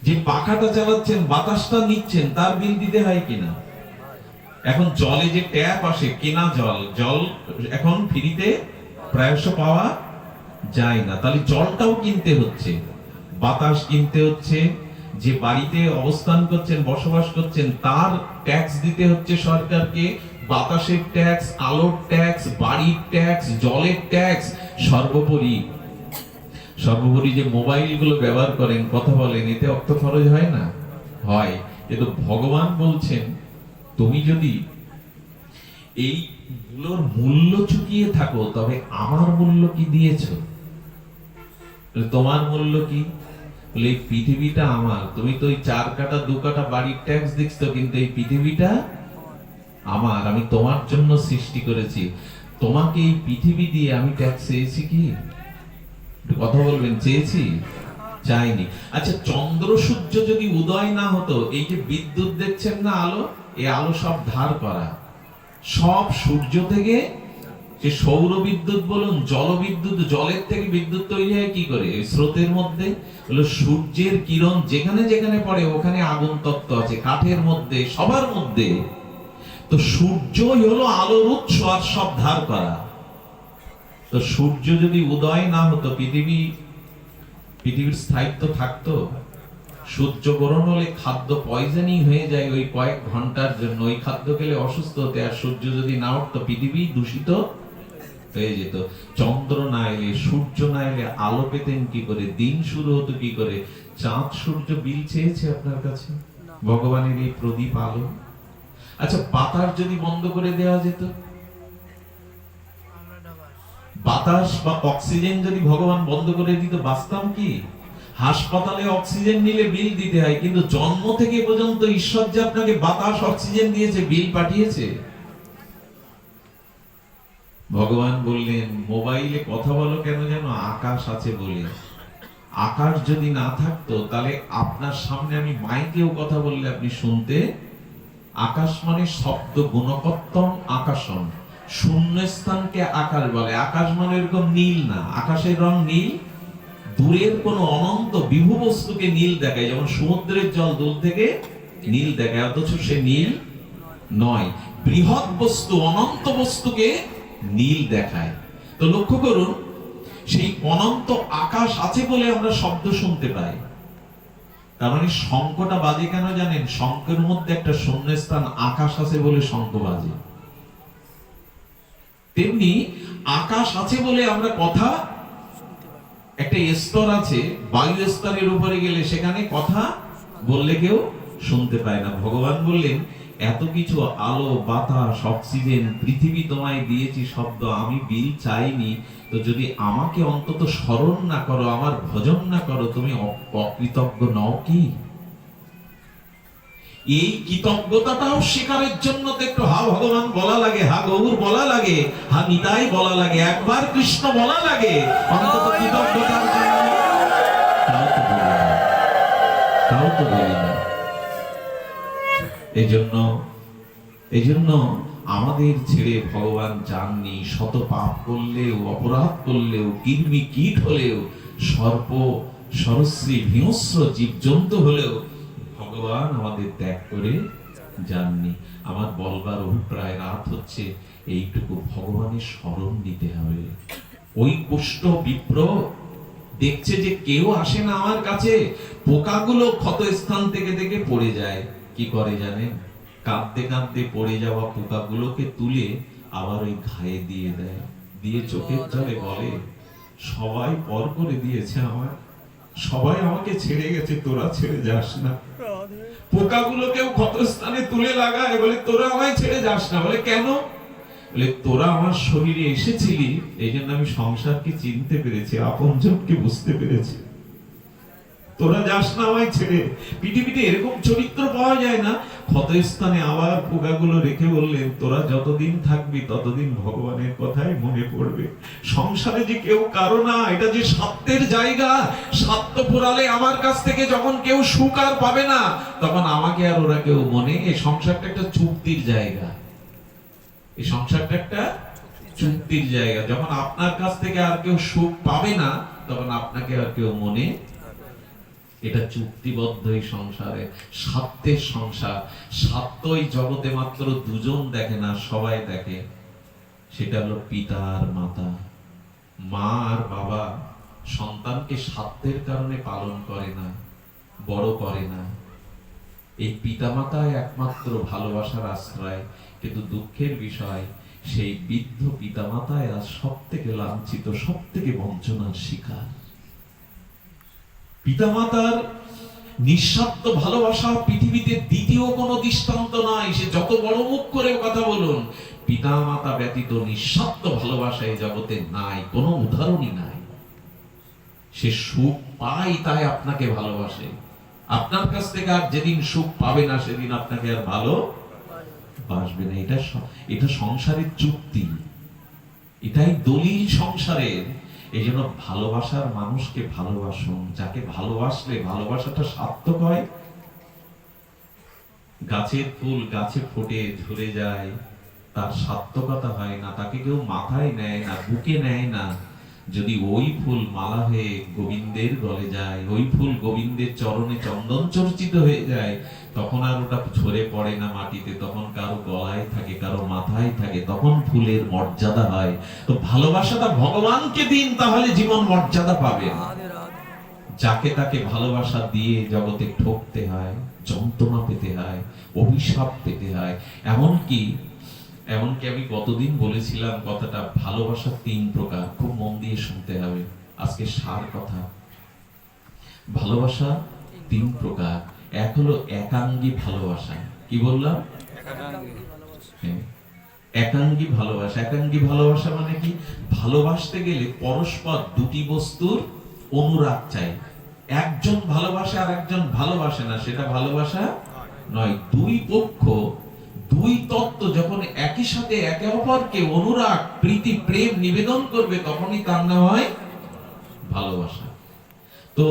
যে পাখাটা চালাচ্ছেন, বাতাসটা নিচ্ছেন, তার বিল দিতে হয় কিনা? এখন জলে যে ট্যাপ আসে, কেনা জল এখন ফ্রিতে প্রায়শ পাওয়া যায় না, তাহলে জলটাও কিনতে হচ্ছে, বাতাস কিনতে হচ্ছে। যে বাড়িতে অবস্থান করছেন, বসবাস করছেন, তার ট্যাক্স দিতে হচ্ছে সরকারকে। বাতাসের ট্যাক্স, আলোর ট্যাক্স, বাড়ির ট্যাক্স, জলের ট্যাক্স, সর্বোপরি যে মোবাইল গুলো ব্যবহার করেন, কথা বলেন, এতে অর্থ খরচ হয় না? হয়। কিন্তু ভগবান বলছেন, তুমি যদি এইগুলোর মূল্য চুকিয়ে থাকো, তবে আমার মূল্য কি দিয়েছ? তোমার মূল্য কি? বলে এই পৃথিবীটা আমার। তুমি তো ওই 4 কাটা 2 কাটা বাড়ির ট্যাক্স দিচ্ছ, কিন্তু এই পৃথিবীটা আমার। আমি তোমার জন্য সৃষ্টি করেছি। তোমাকে এই পৃথিবী দিয়ে আমি ট্যাক্স চেয়েছি কি? কথা বলবেন, চেয়েছি? চাইনি। আচ্ছা, চন্দ্র সূর্য যদি উদয় না হতো, এই যে বিদ্যুৎ দেখছেন না, আলো, এই আলো সব ধার করা, সব সূর্য থেকে। সে সৌর বিদ্যুৎ বলুন, জলবিদ্যুৎ, জলের থেকে বিদ্যুৎ তৈরি হয় কি করে? স্রোতের মধ্যে। হলো সূর্যের কিরণ যেখানে যেখানে পড়ে, ওখানে আগুন তত্ত্ব আছে, কাঠের মধ্যে, সবার মধ্যে। তো সূর্যই হলো আলোর উৎস, আর সব ধার করা। তো সূর্য যদি উদয় না হতো, পৃথিবীর স্থায়িত্ব থাকতো? সূর্যগ্রহণ হলে খাদ্য পয়জনিং হয়ে যায় ওই কয়েক ঘন্টার জন্য, ওই খাদ্য খেলে অসুস্থ হতে। আর সূর্য যদি না উঠতো, পৃথিবী দূষিত হয়ে যেত। চন্দ্র না এলে, সূর্য না এলে আলো পেতেন কি করে? দিন শুরু হতো কি করে? চাঁদ সূর্য বিল চেয়েছে আপনার কাছে? ভগবানের এই প্রদীপ আলো। আচ্ছা, বাতাস যদি বন্ধ করে দেওয়া যেত, বাতাস বা অক্সিজেন যদি ভগবান বন্ধ করে দিত, বাঁচতাম কি? হাসপাতালে অক্সিজেন নিলে বিল দিতে হয়, কিন্তু জন্ম থেকে পর্যন্ত ঈশ্বর যে আপনাকে বাতাস অক্সিজেন দিয়েছে, বিল পাঠিয়েছে। ভগবান বললেন, মোবাইলে কথা বলো কেন জানো? আকাশ আছে বলে। আকাশ যদি না থাকতো, তাহলে আপনার সামনে আমি মাইকেও কথা বললে আপনি শুনতে। আকাশ মানে শব্দ গুণকত্তম আকাশন, শূন্যস্থানকে আকাশ বলে। আকাশ মানে এরকম নীল না, আকাশের রং নীল। দূরের কোন অনন্ত বিভু বস্তুকে নীল দেখায়, যেমন সমুদ্রের জল দূর থেকে নীল দেখায়, অথচ সে নীল নয়। বৃহৎ বস্তু, অনন্ত বস্তুকে নীল দেখায়। তো লক্ষ্য করুন, সেই অনন্ত আকাশ আছে বলে আমরা শব্দ শুনতে পাই। তার মানে শঙ্খটা বাজে কেন জানেন? শঙ্খের মধ্যে একটা শূন্যস্থান আকাশ আছে বলে শঙ্খ বাজে। তেমনি আকাশ আছে বলে আমরা কথা, একটা স্তর আছে, বায়ু স্তরের উপরে গেলে সেখানে কথা বললে কেউ শুনতে পায় না। ভগবান বললেন, এত কিছু আলো, বাতাস, অক্সিজেন, পৃথিবী তোমায় দিয়েছি শব্দ, আমি বিল চাইনি। তো যদি আমাকে অন্তত স্মরণ না করো, আমার ভজন না করো, তুমি অকৃতজ্ঞ নও কি? এই কৃতজ্ঞতাটাও স্বীকারের জন্য তো একটু হা ভগবান বলা লাগে, হা গৌর বলা লাগে, হা নিতাই বলা লাগে, একবার কৃষ্ণ বলা লাগে, অন্তত কৃতজ্ঞতার জন্য। তাও তো বলি না। এই জন্য আমাদের ছেড়ে ভগবান চাননি। শত পাপ করলেও, অপরাধ করলেও, কৃমি কীট হলেও, সর্প সরস্বী হিংস্র জীবজন্তু হলেও ভগবান আমাদের ত্যাগ করে যাননি। আমার বলবার অভিপ্রায় রাত হচ্ছে এইটুকু, ভগবানের স্মরণ নিতে হবে। ওই কুষ্ঠ বিপ্র দেখছে যে কেউ আসে না আমার কাছে, পোকাগুলো ক্ষত স্থান থেকে থেকে পড়ে যায়। কি করে জানেন? কাঁদতে কাঁদতে পড়ে যাওয়া পোকাগুলোকে তুলে আবার ওই ঘায়ে দিয়ে দেয়, দিয়ে চোখের জলে বলে, সবাই পর করে দিয়েছে আমার, সবাই আমাকে ছেড়ে গেছে, তোরা ছেড়ে যাস না। পোকাগুলোকেও ক্ষতস্থানে তুলে লাগায়, বলে তোরা আমায় ছেড়ে যাস না। বলে কেন? বলে তোরা আমার শরীরে এসেছিলি, এই জন্য আমি সংসারকে চিনতে পেরেছি, আপনজনকে বুঝতে পেরেছি। তোরা যাস না আমায় ছেড়ে। পৃথিবীতে এরকম চরিত্র পাওয়া যায় না। ক্ষতস্থানে আবার পোকাগুলো রেখে বললেন, তোরা যতদিন থাকবি ততদিন ভগবানের কথাই মনে পড়বে। সংসারে যে কেউ কারো না, এটা যে স্বার্থের জায়গা। স্বার্থ পোড়ালে আমার কাছ থেকে যখন কেউ সুখ আর পাবে না, তখন আমাকে আর ওরা কেউ মনে। এই সংসারটা একটা চুক্তির জায়গা, এই সংসারটা একটা চুক্তির জায়গা। যখন আপনার কাছ থেকে আর কেউ সুখ পাবে না, তখন আপনাকে আর কেউ মনে। এটা চুক্তিবদ্ধ এই সংসারে, স্বার্থের সংসার। স্বার্থ এই জগতে মাত্র দুজন দেখে না, সবাই দেখে। সেটা হলো পিতা আর মাতা। মা আর বাবা সন্তানকে স্বার্থের কারণে পালন করে না, বড় করে না। এই পিতামাতাই একমাত্র ভালোবাসার আশ্রয়। কিন্তু দুঃখের বিষয়, সেই বৃদ্ধ পিতামাতাই আজ সব থেকে লাঞ্ছিত, সব থেকে বঞ্চনার শিকার। পিতামাতার নিঃস্বার্থ ভালোবাসা পৃথিবীতে দ্বিতীয় কোনো দৃষ্টান্ত নাই। সে যত বড় মুখ করে কথা বলুন, পিতামাতা ব্যতীত নিঃস্বার্থ ভালোবাসা এই জগতে নাই, কোনো উদাহরণই নাই। সে সুখ পায় তাই আপনাকে ভালোবাসে। আপনার কাছ থেকে আর যেদিন সুখ পাবে না, সেদিন আপনাকে আর ভালোবাসবে না। এটা সংসারের চুক্তি, এটাই দলিল সংসারের। এই জন্য ভালোবাসার মানুষকে ভালোবাসুন, যাকে ভালোবাসলে ভালোবাসাটা সার্থক হয়। গাছের ফুল গাছে ফোটে, ঝরে যায়, তার সার্থকতা হয় না, তাকে কেউ মাথায় নেয় না, বুকে নেয় না। যদি ওই ফুল মালা হয়ে গোবিন্দের গলে যায়, ওই ফুল গোবিন্দের চরণে চন্দন চর্চিত হয়ে যায়, তখন আর ওটা ঝরে পড়ে না মাটিতে, তখন কারো গলায় থাকে, কারো মাথায় থাকে, তখন ফুলের মর্যাদা হয়। তো ভালোবাসাটা ভগবানকে দিন, তাহলে জীবন মর্যাদা পাবে। যাকে তাকে ভালোবাসা দিয়ে জগতে ঠকতে হয়, যন্ত্রণা পেতে হয়, অভিশাপ পেতে হয়। এমনকি আমি কতদিন বলেছিলাম কথাটা, ভালোবাসা 3 প্রকার। খুব মন দিয়ে শুনতে হবে, আজকে সার কথা। ভালোবাসা 3 প্রকার। এক হলো একাঙ্গী ভালোবাসা। কি বললাম? একাঙ্গী ভালোবাসা। একাঙ্গী ভালোবাসা মানে কি? ভালোবাসতে গেলে পরস্পর দুটি বস্তুর অনুরাগ চাই। একজন ভালোবাসে আর একজন ভালোবাসে না, সেটা ভালোবাসা নয়। দুই পক্ষ, দুই তত্ত্ব যখন একই সাথে একে অপরকে অনুরাগ, প্রীতি, প্রেম নিবেদন করবে, তখনই তার নাম হয় ভালোবাসা। তো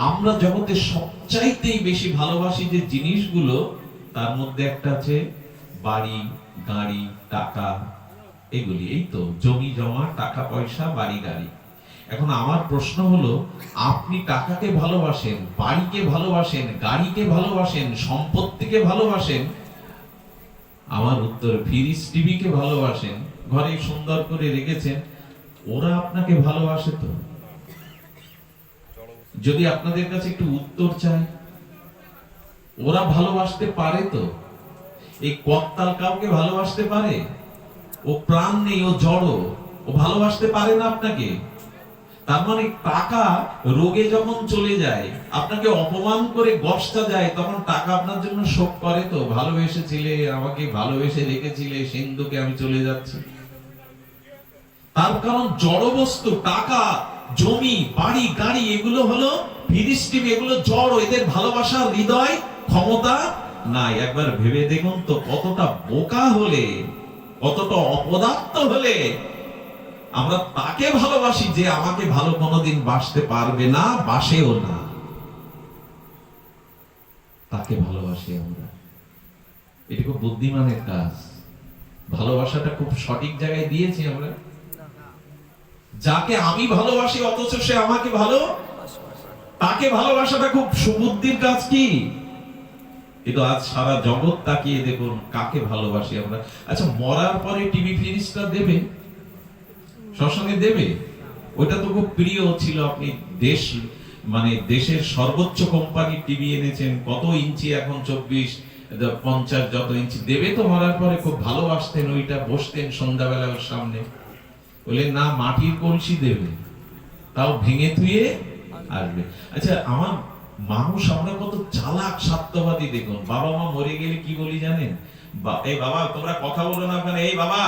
আমরা জগতে সবচাইতে বেশি ভালোবাসি যে জিনিসগুলো, তার মধ্যে একটা আছে বাড়ি, গাড়ি, টাকা, এগুলি। এই তো জমি জমা, টাকা পয়সা, বাড়ি গাড়ি। এখন আমার প্রশ্ন হলো, আপনি টাকাকে ভালোবাসেন, বাড়িকে ভালোবাসেন, গাড়িকে ভালোবাসেন, সম্পত্তিকে ভালোবাসেন? আমার উত্তর, ফ্রিজ টিভিকে ভালোবাসেন, ঘরে সুন্দর করে রেখেছেন, ওরা আপনাকে ভালোবাসে তো? যদি আপনাদের কাছে একটু উত্তর চাই, ওরা ভালোবাসতে পারে তো? এই কর্তাল কাউকে ভালোবাসতে পারে? ও প্রাণ নেই, ও জড়, ও ভালোবাসতে পারে না আপনাকে। তার মানে টাকা রোগে যখন চলে যায়, আপনাকে অপমান করে গসটা যায়, তখন টাকা আপনার জন্য শোক করে তো? ভালোবেসেছিলে, আমাকে ভালোবেসে রেখেছিলে, সিন্ধুকে আমি চলে যাচ্ছি। তার কারণ জড় বস্তু, টাকা, জমি, বাড়ি, গাড়ি, এগুলো হলো ফিরিস্টিম, এগুলো জড়। এদের ভালোবাসার হৃদয় ক্ষমতা নাই। একবার ভেবে দেখুন তো, কতটা বোকা হলে, কতটা অপদার্থ হলে আমরা তাকে ভালোবাসি যে আমাকে ভালো কোনোদিন বাসতে পারবে না, বাসেও না। তাকে ভালোবাসি আমরা। এটা খুব বুদ্ধিমানের কাজ। ভালোবাসাটা খুব সঠিক জায়গায় দিয়েছি আমরা। যাকে আমি ভালোবাসি অথচ সে আমাকে ভালো, তাকে ভালোবাসাটা খুব সুবুদ্ধির কাজ। কি কিন্তু আজ সারা জগৎ তাকিয়ে দেখুন কাকে ভালোবাসি আমরা। আচ্ছা, মরার পরে টিভি ফ্রিজটা দেবে, শ্মশানে দেবে, ওটা তো খুব প্রিয় ছিল। আপনি দেশের সর্বোচ্চ কোম্পানির টিভি এনেছেন, কত ইঞ্চি এখন, 24, 50, যত ইঞ্চি দেবে তো মরার পরে। খুব ভালোবাসতেন ওইটা, বসতেন সন্ধ্যাবেলা ওর সামনে। বলে না, মাটির কলসি দেবে। তাও ভেঙে থুয়ে আসবে। আচ্ছা, আমার মানুষ আমরা কত চালাক স্বার্থবাদী দেখুন। বাবা মা মরে গেলে কি বলি জানেন? এই বাবা তোমরা কথা বলো না ওখানে, এই বাবা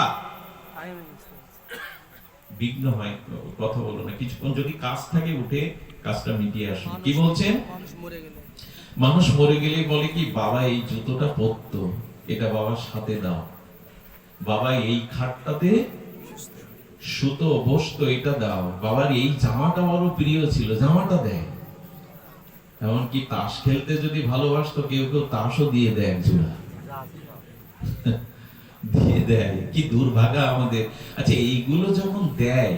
বিঘ্ন হয়, কথা বলো না, কিছুক্ষণ যদি কাজ থাকে উঠে কাজটা মিটিয়ে আসুন। কি বলছেন? মানুষ মরে গেলে বলে কি, বাবা এই জুতোটা পরতো, এটা বাবার সাথে দাও, বাবা এই খাটটাতে সুতো বসতো, এটা দাও, বাবার এই জামাটা বড় প্রিয় ছিল, জামাটা দেয়। এমনকি তাস খেলতে যদি ভালোবাসতো কেউ কেউ তাসও দিয়ে দেয়, জোড়া দিয়ে দেয়। কি দুর্ভাগা আমাদের। আচ্ছা, এইগুলো যখন দেয়,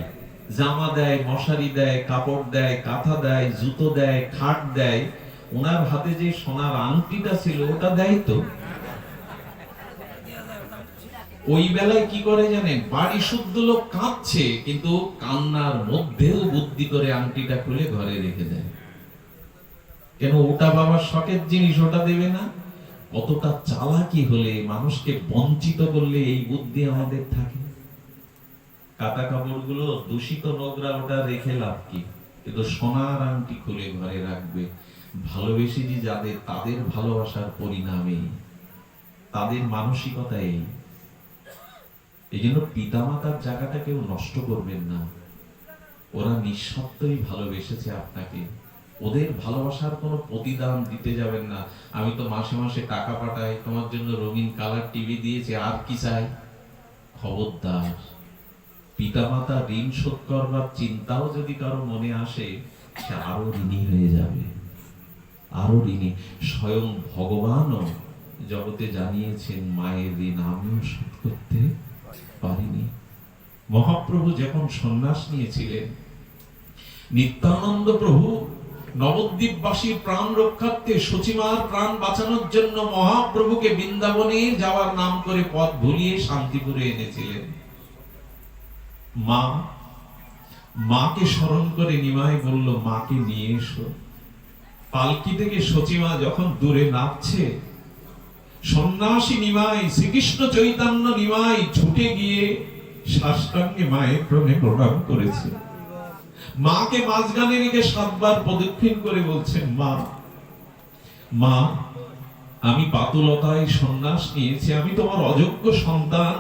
জামা দেয়, মশারি দেয়, কাপড় দেয়, কাঁথা দেয়, জুতো দেয়, খাট দেয়, ওনার হাতে যে সোনার আংটিটা ছিল ওটা দেয় তো। ওই বেলায় কি করে জানেন? বাড়ি শুদ্ধ লোক কাঁদছে, কিন্তু কান্নার মধ্যেও বুদ্ধি করে আংটিটা খুলে ঘরে রেখে দেয়। কেন? ওটা বাবার শখের জিনিস, ওটা দেবে না। কতটা চালাকি হলে, মানুষকে বঞ্চিত করলে এই বুদ্ধি আমাদের থাকে। কাটা কাপড়গুলো দূষিত নোংরা, ওটা রেখে লাভ কি? কিন্তু সোনার আংটি খুলে ঘরে রাখবে। ভালোবেসে যে যাদের, তাদের ভালোবাসার পরিণামে, তাদের মানসিকতা এই জন্য পিতামাতার জায়গাটা কেউ নষ্ট করবেন না। ওরা নিঃস্বার্থই ভালোবেসেছে আপনাকে, ওদের ভালোবাসার কোনো প্রতিদান দিতে যাবেন না। আমি তো মাসে মাসে টাকা পাঠাই, তোমার জন্য রঙিন কালার টিভি দিয়েছে, আর কি চাই? খবরদার, পিতামাতা ঋণ শোধ করবার চিন্তাও যদি কারো মনে আসে, সে আরো ঋণী হয়ে যাবে, আরো ঋণী। স্বয়ং ভগবানও জগতে জানিয়েছেন, মায়ের ঋণ আমিও শোধ করতে পারিনি। মহাপ্রভু যখন সন্ন্যাস নিয়েছিলেন, নিত্যানন্দ প্রভু নবদ্বীপবাসীর প্রাণ রক্ষার্থে, সচিমার প্রাণ বাঁচানোর জন্য মহাপ্রভুকে বৃন্দাবনে যাওয়ার নাম করে পথ ভুলিয়ে শান্তিপুরে এনেছিলেন। মাকে স্মরণ করে নিমাই বলল, মাকে নিয়ে এসো। পালকি থেকে সচিমা যখন দূরে নামছে, সন্ন্যাসী নিমাই, শ্রীকৃষ্ণ চৈতন্য নিমাই ছুটে গিয়ে সাষ্টাঙ্গে মায়ের প্রণে প্রণাম করেছে। মাকে মাঝখানে রেখে 7 বার প্রদক্ষিণ করে বলছেন, মা, আমি পাতুলতায় সন্ন্যাস নিয়েছি, আমি তোমার অযোগ্য সন্তান,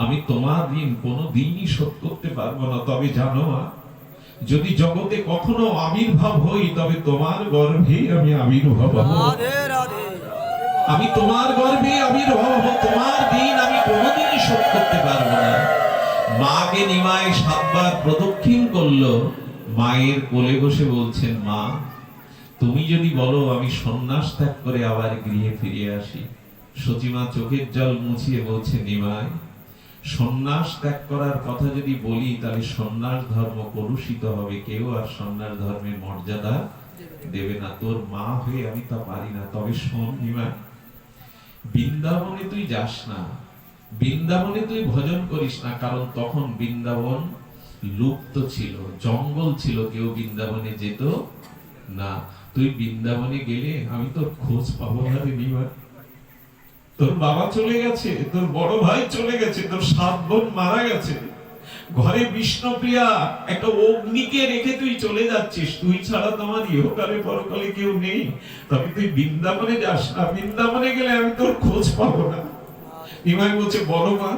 আমি তোমার ঋণ কোনোদিনই শোধ করতে পারবো না। তবে জানো মা, যদি জগতে কখনো আবির্ভাব হই, তবে তোমার গর্ভে আমি আবির্ভাব হব। আমি তোমার গর্ভে আবির্ভাব হব, তোমার ঋণ আমি কোনোদিনই শোধ করতে পারবো না। মাকে নিমাই 7 বার প্রদক্ষিণ করলো, মায়ের কোলে বসে বলছেন, মা, তুমি যদি বলো আমি সন্ন্যাস ত্যাগ করে আবার গৃহে ফিরে আসি। সচিমা চোখের জল মুছিয়ে বলছে, নিমাই, সন্ন্যাস ত্যাগ করার কথা যদি বলি, তাহলে সন্ন্যাস ধর্ম কলুষিত হবে, কেউ আর সন্ন্যাস ধর্মের মর্যাদা দেবে না। তোর মা হয়ে আমি তা পারি না। তবে শোন নিমাই, বৃন্দাবনে তুই যাস না, বৃন্দাবনে তুই ভজন করিস না, কারণ তখন বৃন্দাবন লুপ্ত ছিল, জঙ্গল ছিল, কেউ বৃন্দাবনে যেত না। তুই বৃন্দাবনে গেলে আমি তোর খোঁজ পাবো না রে নিমাই। তোর বাবা চলে গেছে, তোর বড় ভাই চলে গেছে, তোর 7 বোন মারা গেছে, ঘরে বিষ্ণুপ্রিয়া একটা অগ্নিকে রেখে তুই চলে যাচ্ছিস। তুই ছাড়া তোমার ইহকালে পরকালে কেউ নেই। তবে তুই বৃন্দাবনে যাস না, বৃন্দাবনে গেলে আমি তোর খোঁজ পাবো না। নিমাই বলছে, বলো মা।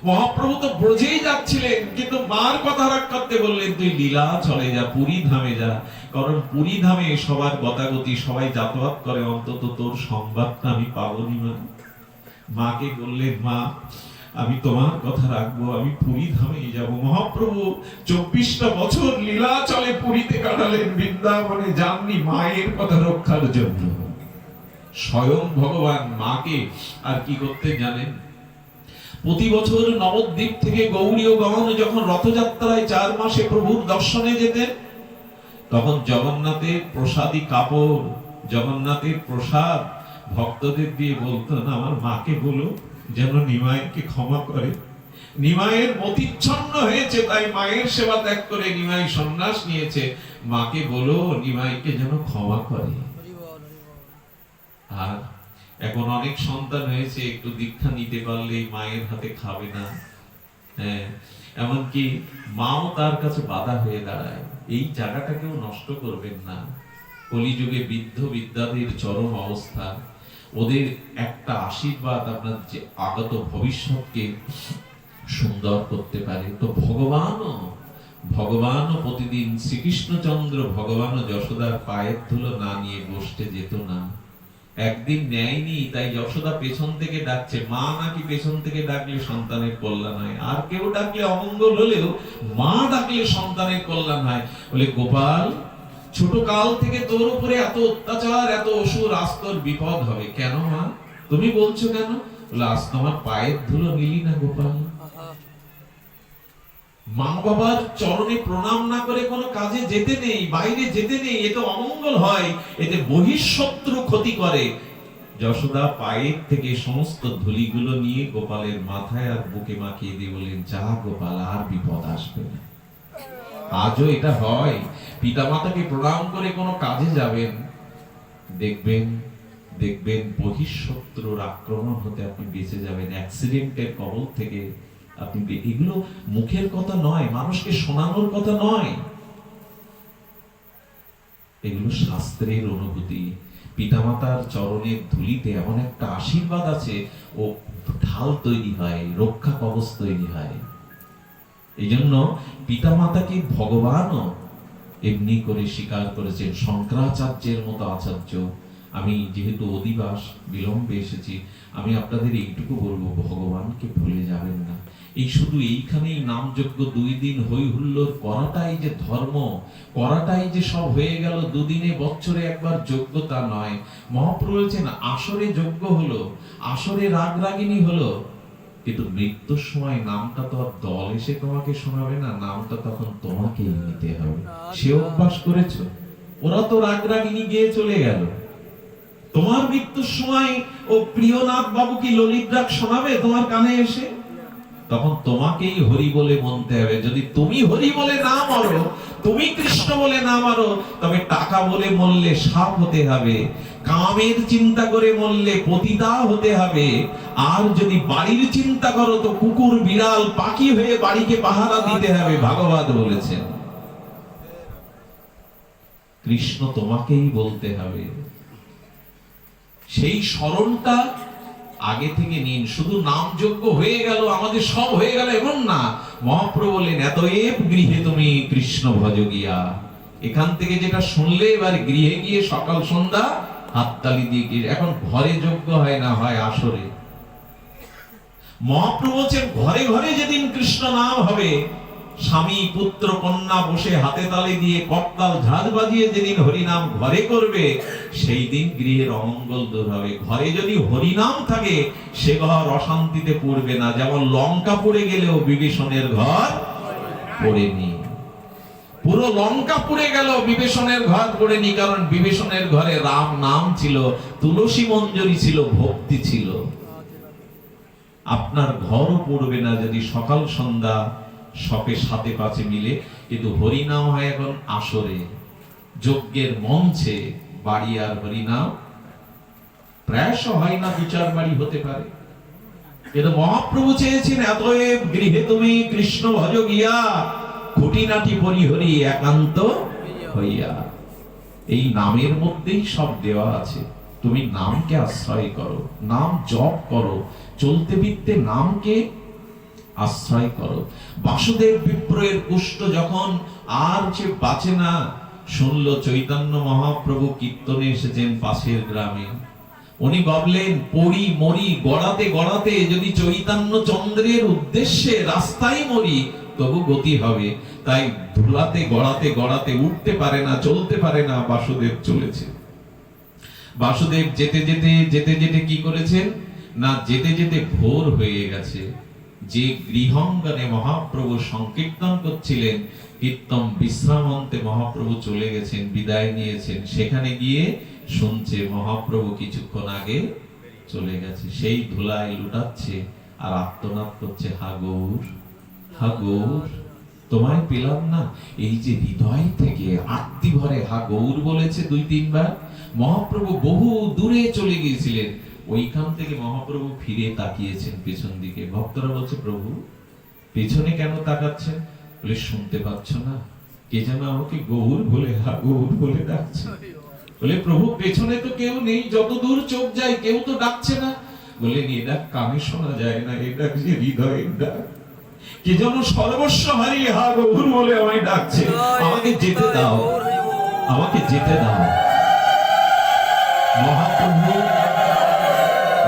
মহাপ্রভু তো ব্রজেই যাচ্ছিলেন, কিন্তু মার কথা রাখতে বললেন, তুই লীলা চলে যা, পুরী ধামে যা, কারণ পুরী ধামে সবার গতাগতি, সবাই যাতায়াত করে, অন্তত তোর সংবাদটা আমি পাবো। নিমাই মাকে বললেন, মা, আমি তোমার কথা রাখবো, আমি পুরী ধামে যাব। মহাপ্রভু 24টা বছর লীলা চলে পুরীতে কাটালেন, বৃন্দাবনে যাননি মায়ের কথা রক্ষার জন্য। স্বয়ং ভগবান মাকে আর কি করতে জানেন? প্রতি বছর নবদ্বীপ থেকে গৌরীয়গণ যখন রথযাত্রায় 4 মাসে প্রভুর দর্শনে যেতেন, তখন জগন্নাথের প্রসাদী কাপড়, জগন্নাথের প্রসাদ ভক্তদের দিয়ে বলতেন, আমার মাকে বলো যেন নিমাইকে ক্ষমা করে। নিমাইয়ের মতিচ্ছন্ন হয়েছে, তাই মায়ের সেবা ত্যাগ করে নিমাই সন্ন্যাস নিয়েছে। মাকে বলো নিমাইকে যেন ক্ষমা করে। আর এখন অনেক সন্তান হয়েছে, একটু দীক্ষা নিতে পারলেই মায়ের হাতে খাবে না। হ্যাঁ, এমনকি মাও তার কাছে বাধা হয়ে দাঁড়ায়। এই জায়গাটাকেও নষ্ট করবেন না। কলিযুগে বৃদ্ধ বিদ্যাদের চরম অবস্থা, ওদের একটা আশীর্বাদ আপনার যে আগত ভবিষ্যৎকে সুন্দর করতে পারে। তো ভগবানও প্রতিদিন শ্রীকৃষ্ণচন্দ্র ভগবানও যশোদার পায়ের ধুলো না নিয়ে বসতে যেত না। একদিন নেয়নি, তাই যশোদা পেছন থেকে ডাকছে। মা নাকি পেছন থেকে ডাকলে সন্তানের কল্যাণ হয়, আর কেউ ডাকলে অমঙ্গল হলেও মা ডাকলে সন্তানের কল্যাণ হয়। বলে গোপাল, ছোট কাল থেকে তোর উপরে এত অত্যাচার, এত অসুর, আজ তোর বিপদ হবে। কেন মা, তুমি বলছো কেন? বলে আজ তোমার পায়ের ধুলো নিলি না গোপাল। মা বাবার চরণে প্রণাম না করে কোনো কাজে যেতে নেই, বাইরে যেতে নেই, এতে অমঙ্গল হয়, এতে বহিঃশত্রু ক্ষতি করে। যশোদা পায়ের থেকে সমস্ত ধুলিগুলো নিয়ে গোপালের মাথায় আর বুকে মাখিয়ে দিয়ে বলেন, যা গোপাল, আর বিপদ আসবে না। আজও এটা হয়, পিতামাতাকে প্রণাম করে কোনো কাজে যাবেন, দেখবেন বহিঃশত্রুর আক্রমণ হতে আপনি বেঁচে যাবেন, অ্যাক্সিডেন্টের কবল থেকে আপনি। এগুলো মুখের কথা নয়, মানুষকে শোনানোর কথা নয়, এগুলো শাস্ত্রের অনুভূতি। পিতামাতার চরণের ধুলিতে এমন একটা আশীর্বাদ আছে, ও ঢাল তৈরি হয়, রক্ষা কবচ তৈরি হয়। এই জন্য পিতামাতাকে ভগবানও এমনি করে স্বীকার করেছেন। শঙ্করাচার্যের মতো আচার্য, আমি যেহেতু অধিবাস বিলম্বে এসেছি, আমি আপনাদের এইটুকু বলবো, ভগবানকে ভুলে যাবেন না। এই শুধু এইখানেই নামযজ্ঞ 2 দিন হই হুল্লোড় করাটাই যে ধর্ম, করাটাই যে সব হয়ে গেল, 2 দিনে বছরে একবার যোগ্যতা নয়। মহাপ্রভু বলছেন, আসরে যজ্ঞ হলো, আসরে রাগ রাগিনী হলো, কিন্তু মৃত্যুর সময় নামটা তো আর দল এসে তোমাকে শোনাবে না, নামটা তখন তোমাকেই নিতে হবে। সে অভ্যাস করেছো, ওরা তো রাগ রাগিনী গিয়ে চলে গেল। তোমার মৃত্যুর সময় ও প্রিয়নাথ বাবু কি ললিত রাগ শোনাবে তোমার কানে এসে? তখন তোমাকেই হরি বলে মনতে হবে। যদি তুমি হরি বলে না মারো, তুমি কৃষ্ণ বলে না মারো, তবে টাকা বলে মরলে সাপ হতে হবে, কামের চিন্তা করে মরলে পতিতা হতে হবে। আর যদি বাড়ির চিন্তা করো, তো কুকুর বিড়াল পাখি হয়ে বাড়িকে পাহারা দিতে হবে, ভাগবত বলেছেন। কৃষ্ণ তোমাকেই বলতে হবে। সেই স্মরণটা আগে থেকে নিন। শুধু নামযজ্ঞ হয়ে গেল, আমাদের সব হয়ে গেল এমন না। মহাপ্রভু বললেন, এতএব গৃহে তুমি কৃষ্ণ ভজ গিয়া। এখান থেকে যেটা শুনলে, এবার গৃহে গিয়ে সকাল সন্ধ্যা হাততালি দিয়ে গিয়ে। এখন ঘরে যজ্ঞ হয় না, হয় আসরে। মহাপ্রভু বলছেন, ঘরে ঘরে যেদিন কৃষ্ণ নাম হবে, স্বামী পুত্র কন্যা বসে হাতে তালি দিয়ে করতাল ঝাঁঝ বাজিয়ে যেদিন হরিনাম ঘরে করবে, সেই দিন গৃহের অমঙ্গল দূর হবে। ঘরে যদি হরিনাম থাকে, সে ঘর অশান্তিতে পড়বে না। যেমন লঙ্কা পড়ে গেলেও বিভীষণের ঘর পড়েনি। পুরো লঙ্কা পুড়ে গেল, বিভীষণের ঘর পড়েনি, কারণ বিভীষণের ঘরে রাম নাম ছিল, তুলসী মঞ্জরি ছিল, ভক্তি ছিল। আপনার ঘরও পড়বে না যদি সকাল সন্ধ্যা শপে সাথে পাচে মিলে। কিন্তু হরিনাম হয় এখন আসরে, যজ্ঞের মঞ্চে। বাড়ি আর হরিনাম প্রায়শ হয় না, 2-4 বাড়ি হতে পারে। কিন্তু মহাপ্রভু চেয়েছেন, এতএব গৃহে তুমি কৃষ্ণ ভজ গিয়া, খুঁটিনাটি পরিহরি একান্ত হইয়া। এই নামের মধ্যেই সব দেওয়া আছে। তুমি নামকে আশ্রয় করো, নাম জপ করো, চলতে ফিরতে নামকে আশ্রয় করো। বাসুদেব বিপ্রয়ের কুষ্ঠ যখন আর যে বাঁচে না, শুনলো চৈতন্য মহাপ্রভু কীর্তনে এসেছেন পাশের গ্রামে। উনি ভাবলেন, পড়ি মরি গড়াতে গড়াতে যদি চৈতন্য চন্দ্রের উদ্দেশ্যে রাস্তায় মরি, তবু গতি হবে। তাই ধুলাতে গড়াতে গড়াতে উঠতে পারে না, চলতে পারে না, বাসুদেব চলেছে। বাসুদেব যেতে যেতে যেতে যেতে কি করেছেন না, যেতে যেতে ভোর হয়ে গেছে। যে গৃহাঙ্গনে মহাপ্রভু সংকীর্তন করছিলেন, কীর্তন বিশ্রামান্তে মহাপ্রভু চলে গেছেন, বিদায় নিয়েছেন। সেখানে গিয়ে শুনছে মহাপ্রভু কিছুক্ষণ আগে চলে গেছে। সেই ধুলায় লুটাচ্ছে আর আর্তনাদ করছে, হা গৌর, হা গৌর, তোমায় পেলাম না। এই যে হৃদয় থেকে আত্মি ভরে হা গৌর বলেছে 2-3 বার। মহাপ্রভু বহু দূরে চলে গিয়েছিলেন, ওইখান থেকে মহাপ্রভু ফিরে তাকিয়েছেন পেছন দিকে। ভক্তরা বলছে, প্রভু পেছনে কেন তাকাচ্ছেন? বলে শুনতে পাচ্ছ না কে যেন আমাকে গৌর বলে গৌর বলে ডাকছে। বলে প্রভু পেছনে তো কেউ নেই, যত দূর চোখ যায় কেউ তো ডাকছে না। বলে এটা কানে শোনা যায় না, এটা যে হৃদয়ের ডাক। কে যেন সর্বস্ব হারিয়ে গৌর বলে আমায় ডাকছে। আমাকে যেতে দাও, আমাকে যেতে দাও।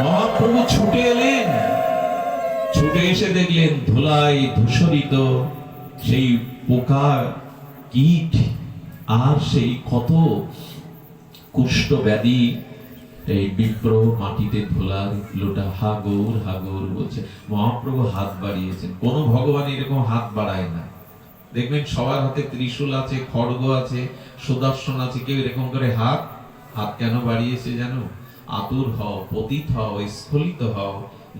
মহাপ্রভু ছুটে এলেন, ছুটে এসে দেখলেন ধুলায় ধূসরিত সেই পোকা কীট আর সেই ক্ষত কুষ্ঠ ব্যাধি এই বিপ্র মাটিতে ধুলার লোটা হা গৌর বলছে। মহাপ্রভু হাত বাড়িয়েছেন। কোন ভগবান এরকম হাত বাড়ায় না। দেখবেন সবার হাতে ত্রিশূল আছে, খড়গ আছে, সুদর্শন আছে, কেউ এরকম করে হাত কেন বাড়িয়েছে জানো? আতুর হও, পতিত হও, স্খলিত হও,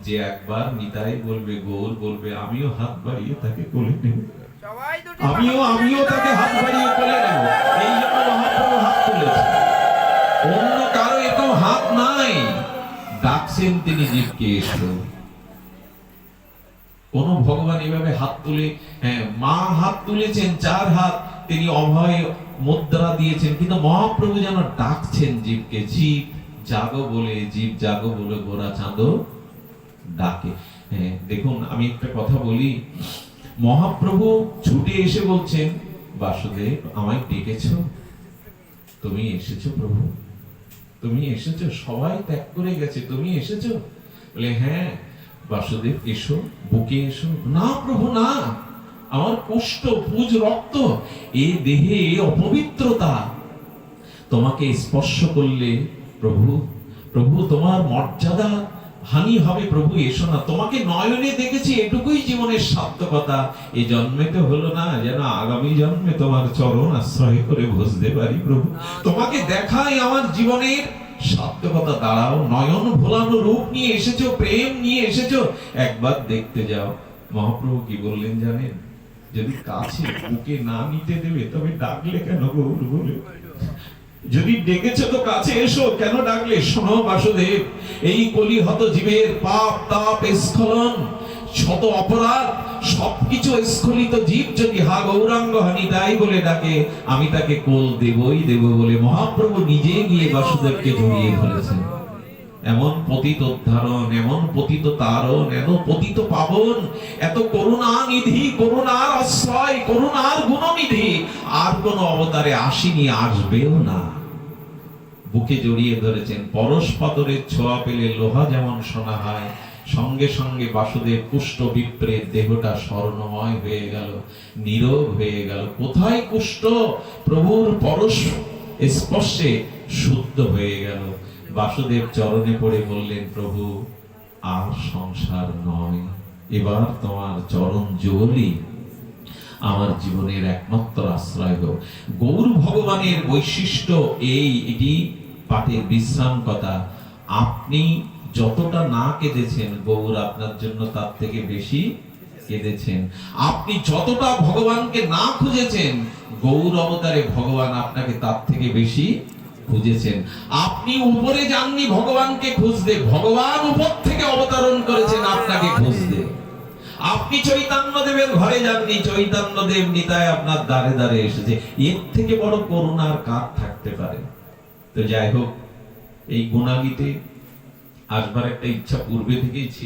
যে একবার নিতাই বলবে, গৌর বলবে, আমিও হাত বাড়িয়ে তাকে কোলে নেব, আমিও তাকে হাত বাড়িয়ে কোলে নেব। এই জন্য মহাপ্রভু হাত তুলেছে। অন্য কারো এরকম হাত নাই। ডাকছেন তিনি জীবকে, এসো। কোন ভগবান এভাবে হাত তুলে, মা হাত তুলেছেন, 4 হাত তিনি অভয় মুদ্রা দিয়েছেন, কিন্তু মহাপ্রভু যেন ডাকছেন জীবকে, জীব জাগো বলে, জীব জাগো বলে গোরা চাঁদো ডাকে। দেখুন আমি একটা কথা বলি, মহাপ্রভু ছুটে এসে বলছেন, বাসুদেব আমায় ডেকেছো, তুমি এসেছো প্রভু, তুমি এসেছো, সবাই ত্যাগ করে গেছে, তুমি এসেছো? বলে হ্যাঁ বাসুদেব এসো, বুকে এসো। না প্রভু না, আমার কুষ্ঠ, পুজ, রক্ত, এই দেহে অপবিত্রতা, তোমাকে স্পর্শ করলে প্রভু তোমার মর্যাদা হানি হবে, প্রভু এসো না। তোমাকে নয়নে দেখেছি, এটুকুই জীবনের সার্থকতা। এই জন্মে তো হলো না, যেন আগামী জন্মে তোমার চরণ আশ্রয় করে বসতে পারি প্রভু। তোমাকে দেখাই আমার জীবনের সার্থকতা। দাঁড়াও, নয়ন ভোলানো রূপ নিয়ে এসেছো, প্রেম নিয়ে এসেছো, একবার দেখতে যাও। মহাপ্রভু কি বললেন জানেন? যদি কাছে বুকে না নিতে দেবে তবে ডাকলে কেন গৌর বলে? যদি ডেকেছো তো কাছে এসো, কেন ডাকলে? শোনো বাসুদেব, এই কলিহত জীবের পাপ তাপ স্খলন, শত অপরাধ, সবকিছু স্খলিত জীব যদি গৌরাঙ্গ হানি তাই বলে ডাকে, আমি তাকে কোল দেবই দেব বলে মহাপ্রভু নিজে গিয়ে বাসুদেবকে জড়িয়ে ধরেছেন। এমন পতিত উদ্ধারণ, এমন পতিত তারণ, এত পতিত পাবন, এত করুণা নিধি, করুণার আশ্রয়, করুণার গুণনিধি আর কোন অবতারে আসেনি, আসবেও না। বুকে জড়িয়ে ধরেছেন। পরশপাতরের ছোঁয়া পেলে লোহা যেমন সোনা হয়, সঙ্গে সঙ্গে বাসুদেব কুষ্ঠ বিপ্রের দেহটা স্বর্ণময় হয়ে গেল, নীরব হয়ে গেল। কোথায় কুষ্ঠ? প্রভুর পরশ স্পর্শে শুদ্ধ হয়ে গেল। বাসুদেব চরণে পড়ে বললেন, প্রভু আর সংসার নয়, এবার তোমার চরণ যুগলই আমার জীবনের একমাত্র আশ্রয় হোক। গৌর ভগবানের বৈশিষ্ট্য এটি পাঠের বিশ্রাম কথা। আপনি যতটা না কেঁদেছেন, গৌর আপনার জন্য তার থেকে বেশি কেঁদেছেন। আপনি যতটা ভগবানকে না খুঁজেছেন, গৌর অবতারে ভগবান আপনাকে তার থেকে বেশি খুঁজেছেন। আপনি উপরে যাননি ভগবানকে খুঁজতে, ভগবান উপর থেকে অবতরণ করেছেন আপনাকে খুঁজতে। আপনি চৈতন্য দেবের ঘরে যাননি, চৈতন্য দেব নিতাই আপনার দ্বারে দ্বারে এসেছে। এর থেকে বড় করুণার কার থাকতে পারে? তো যাই হোক, এই গুণাগীতে আসবার একটা ইচ্ছা পূর্বে থেকেই ছিল।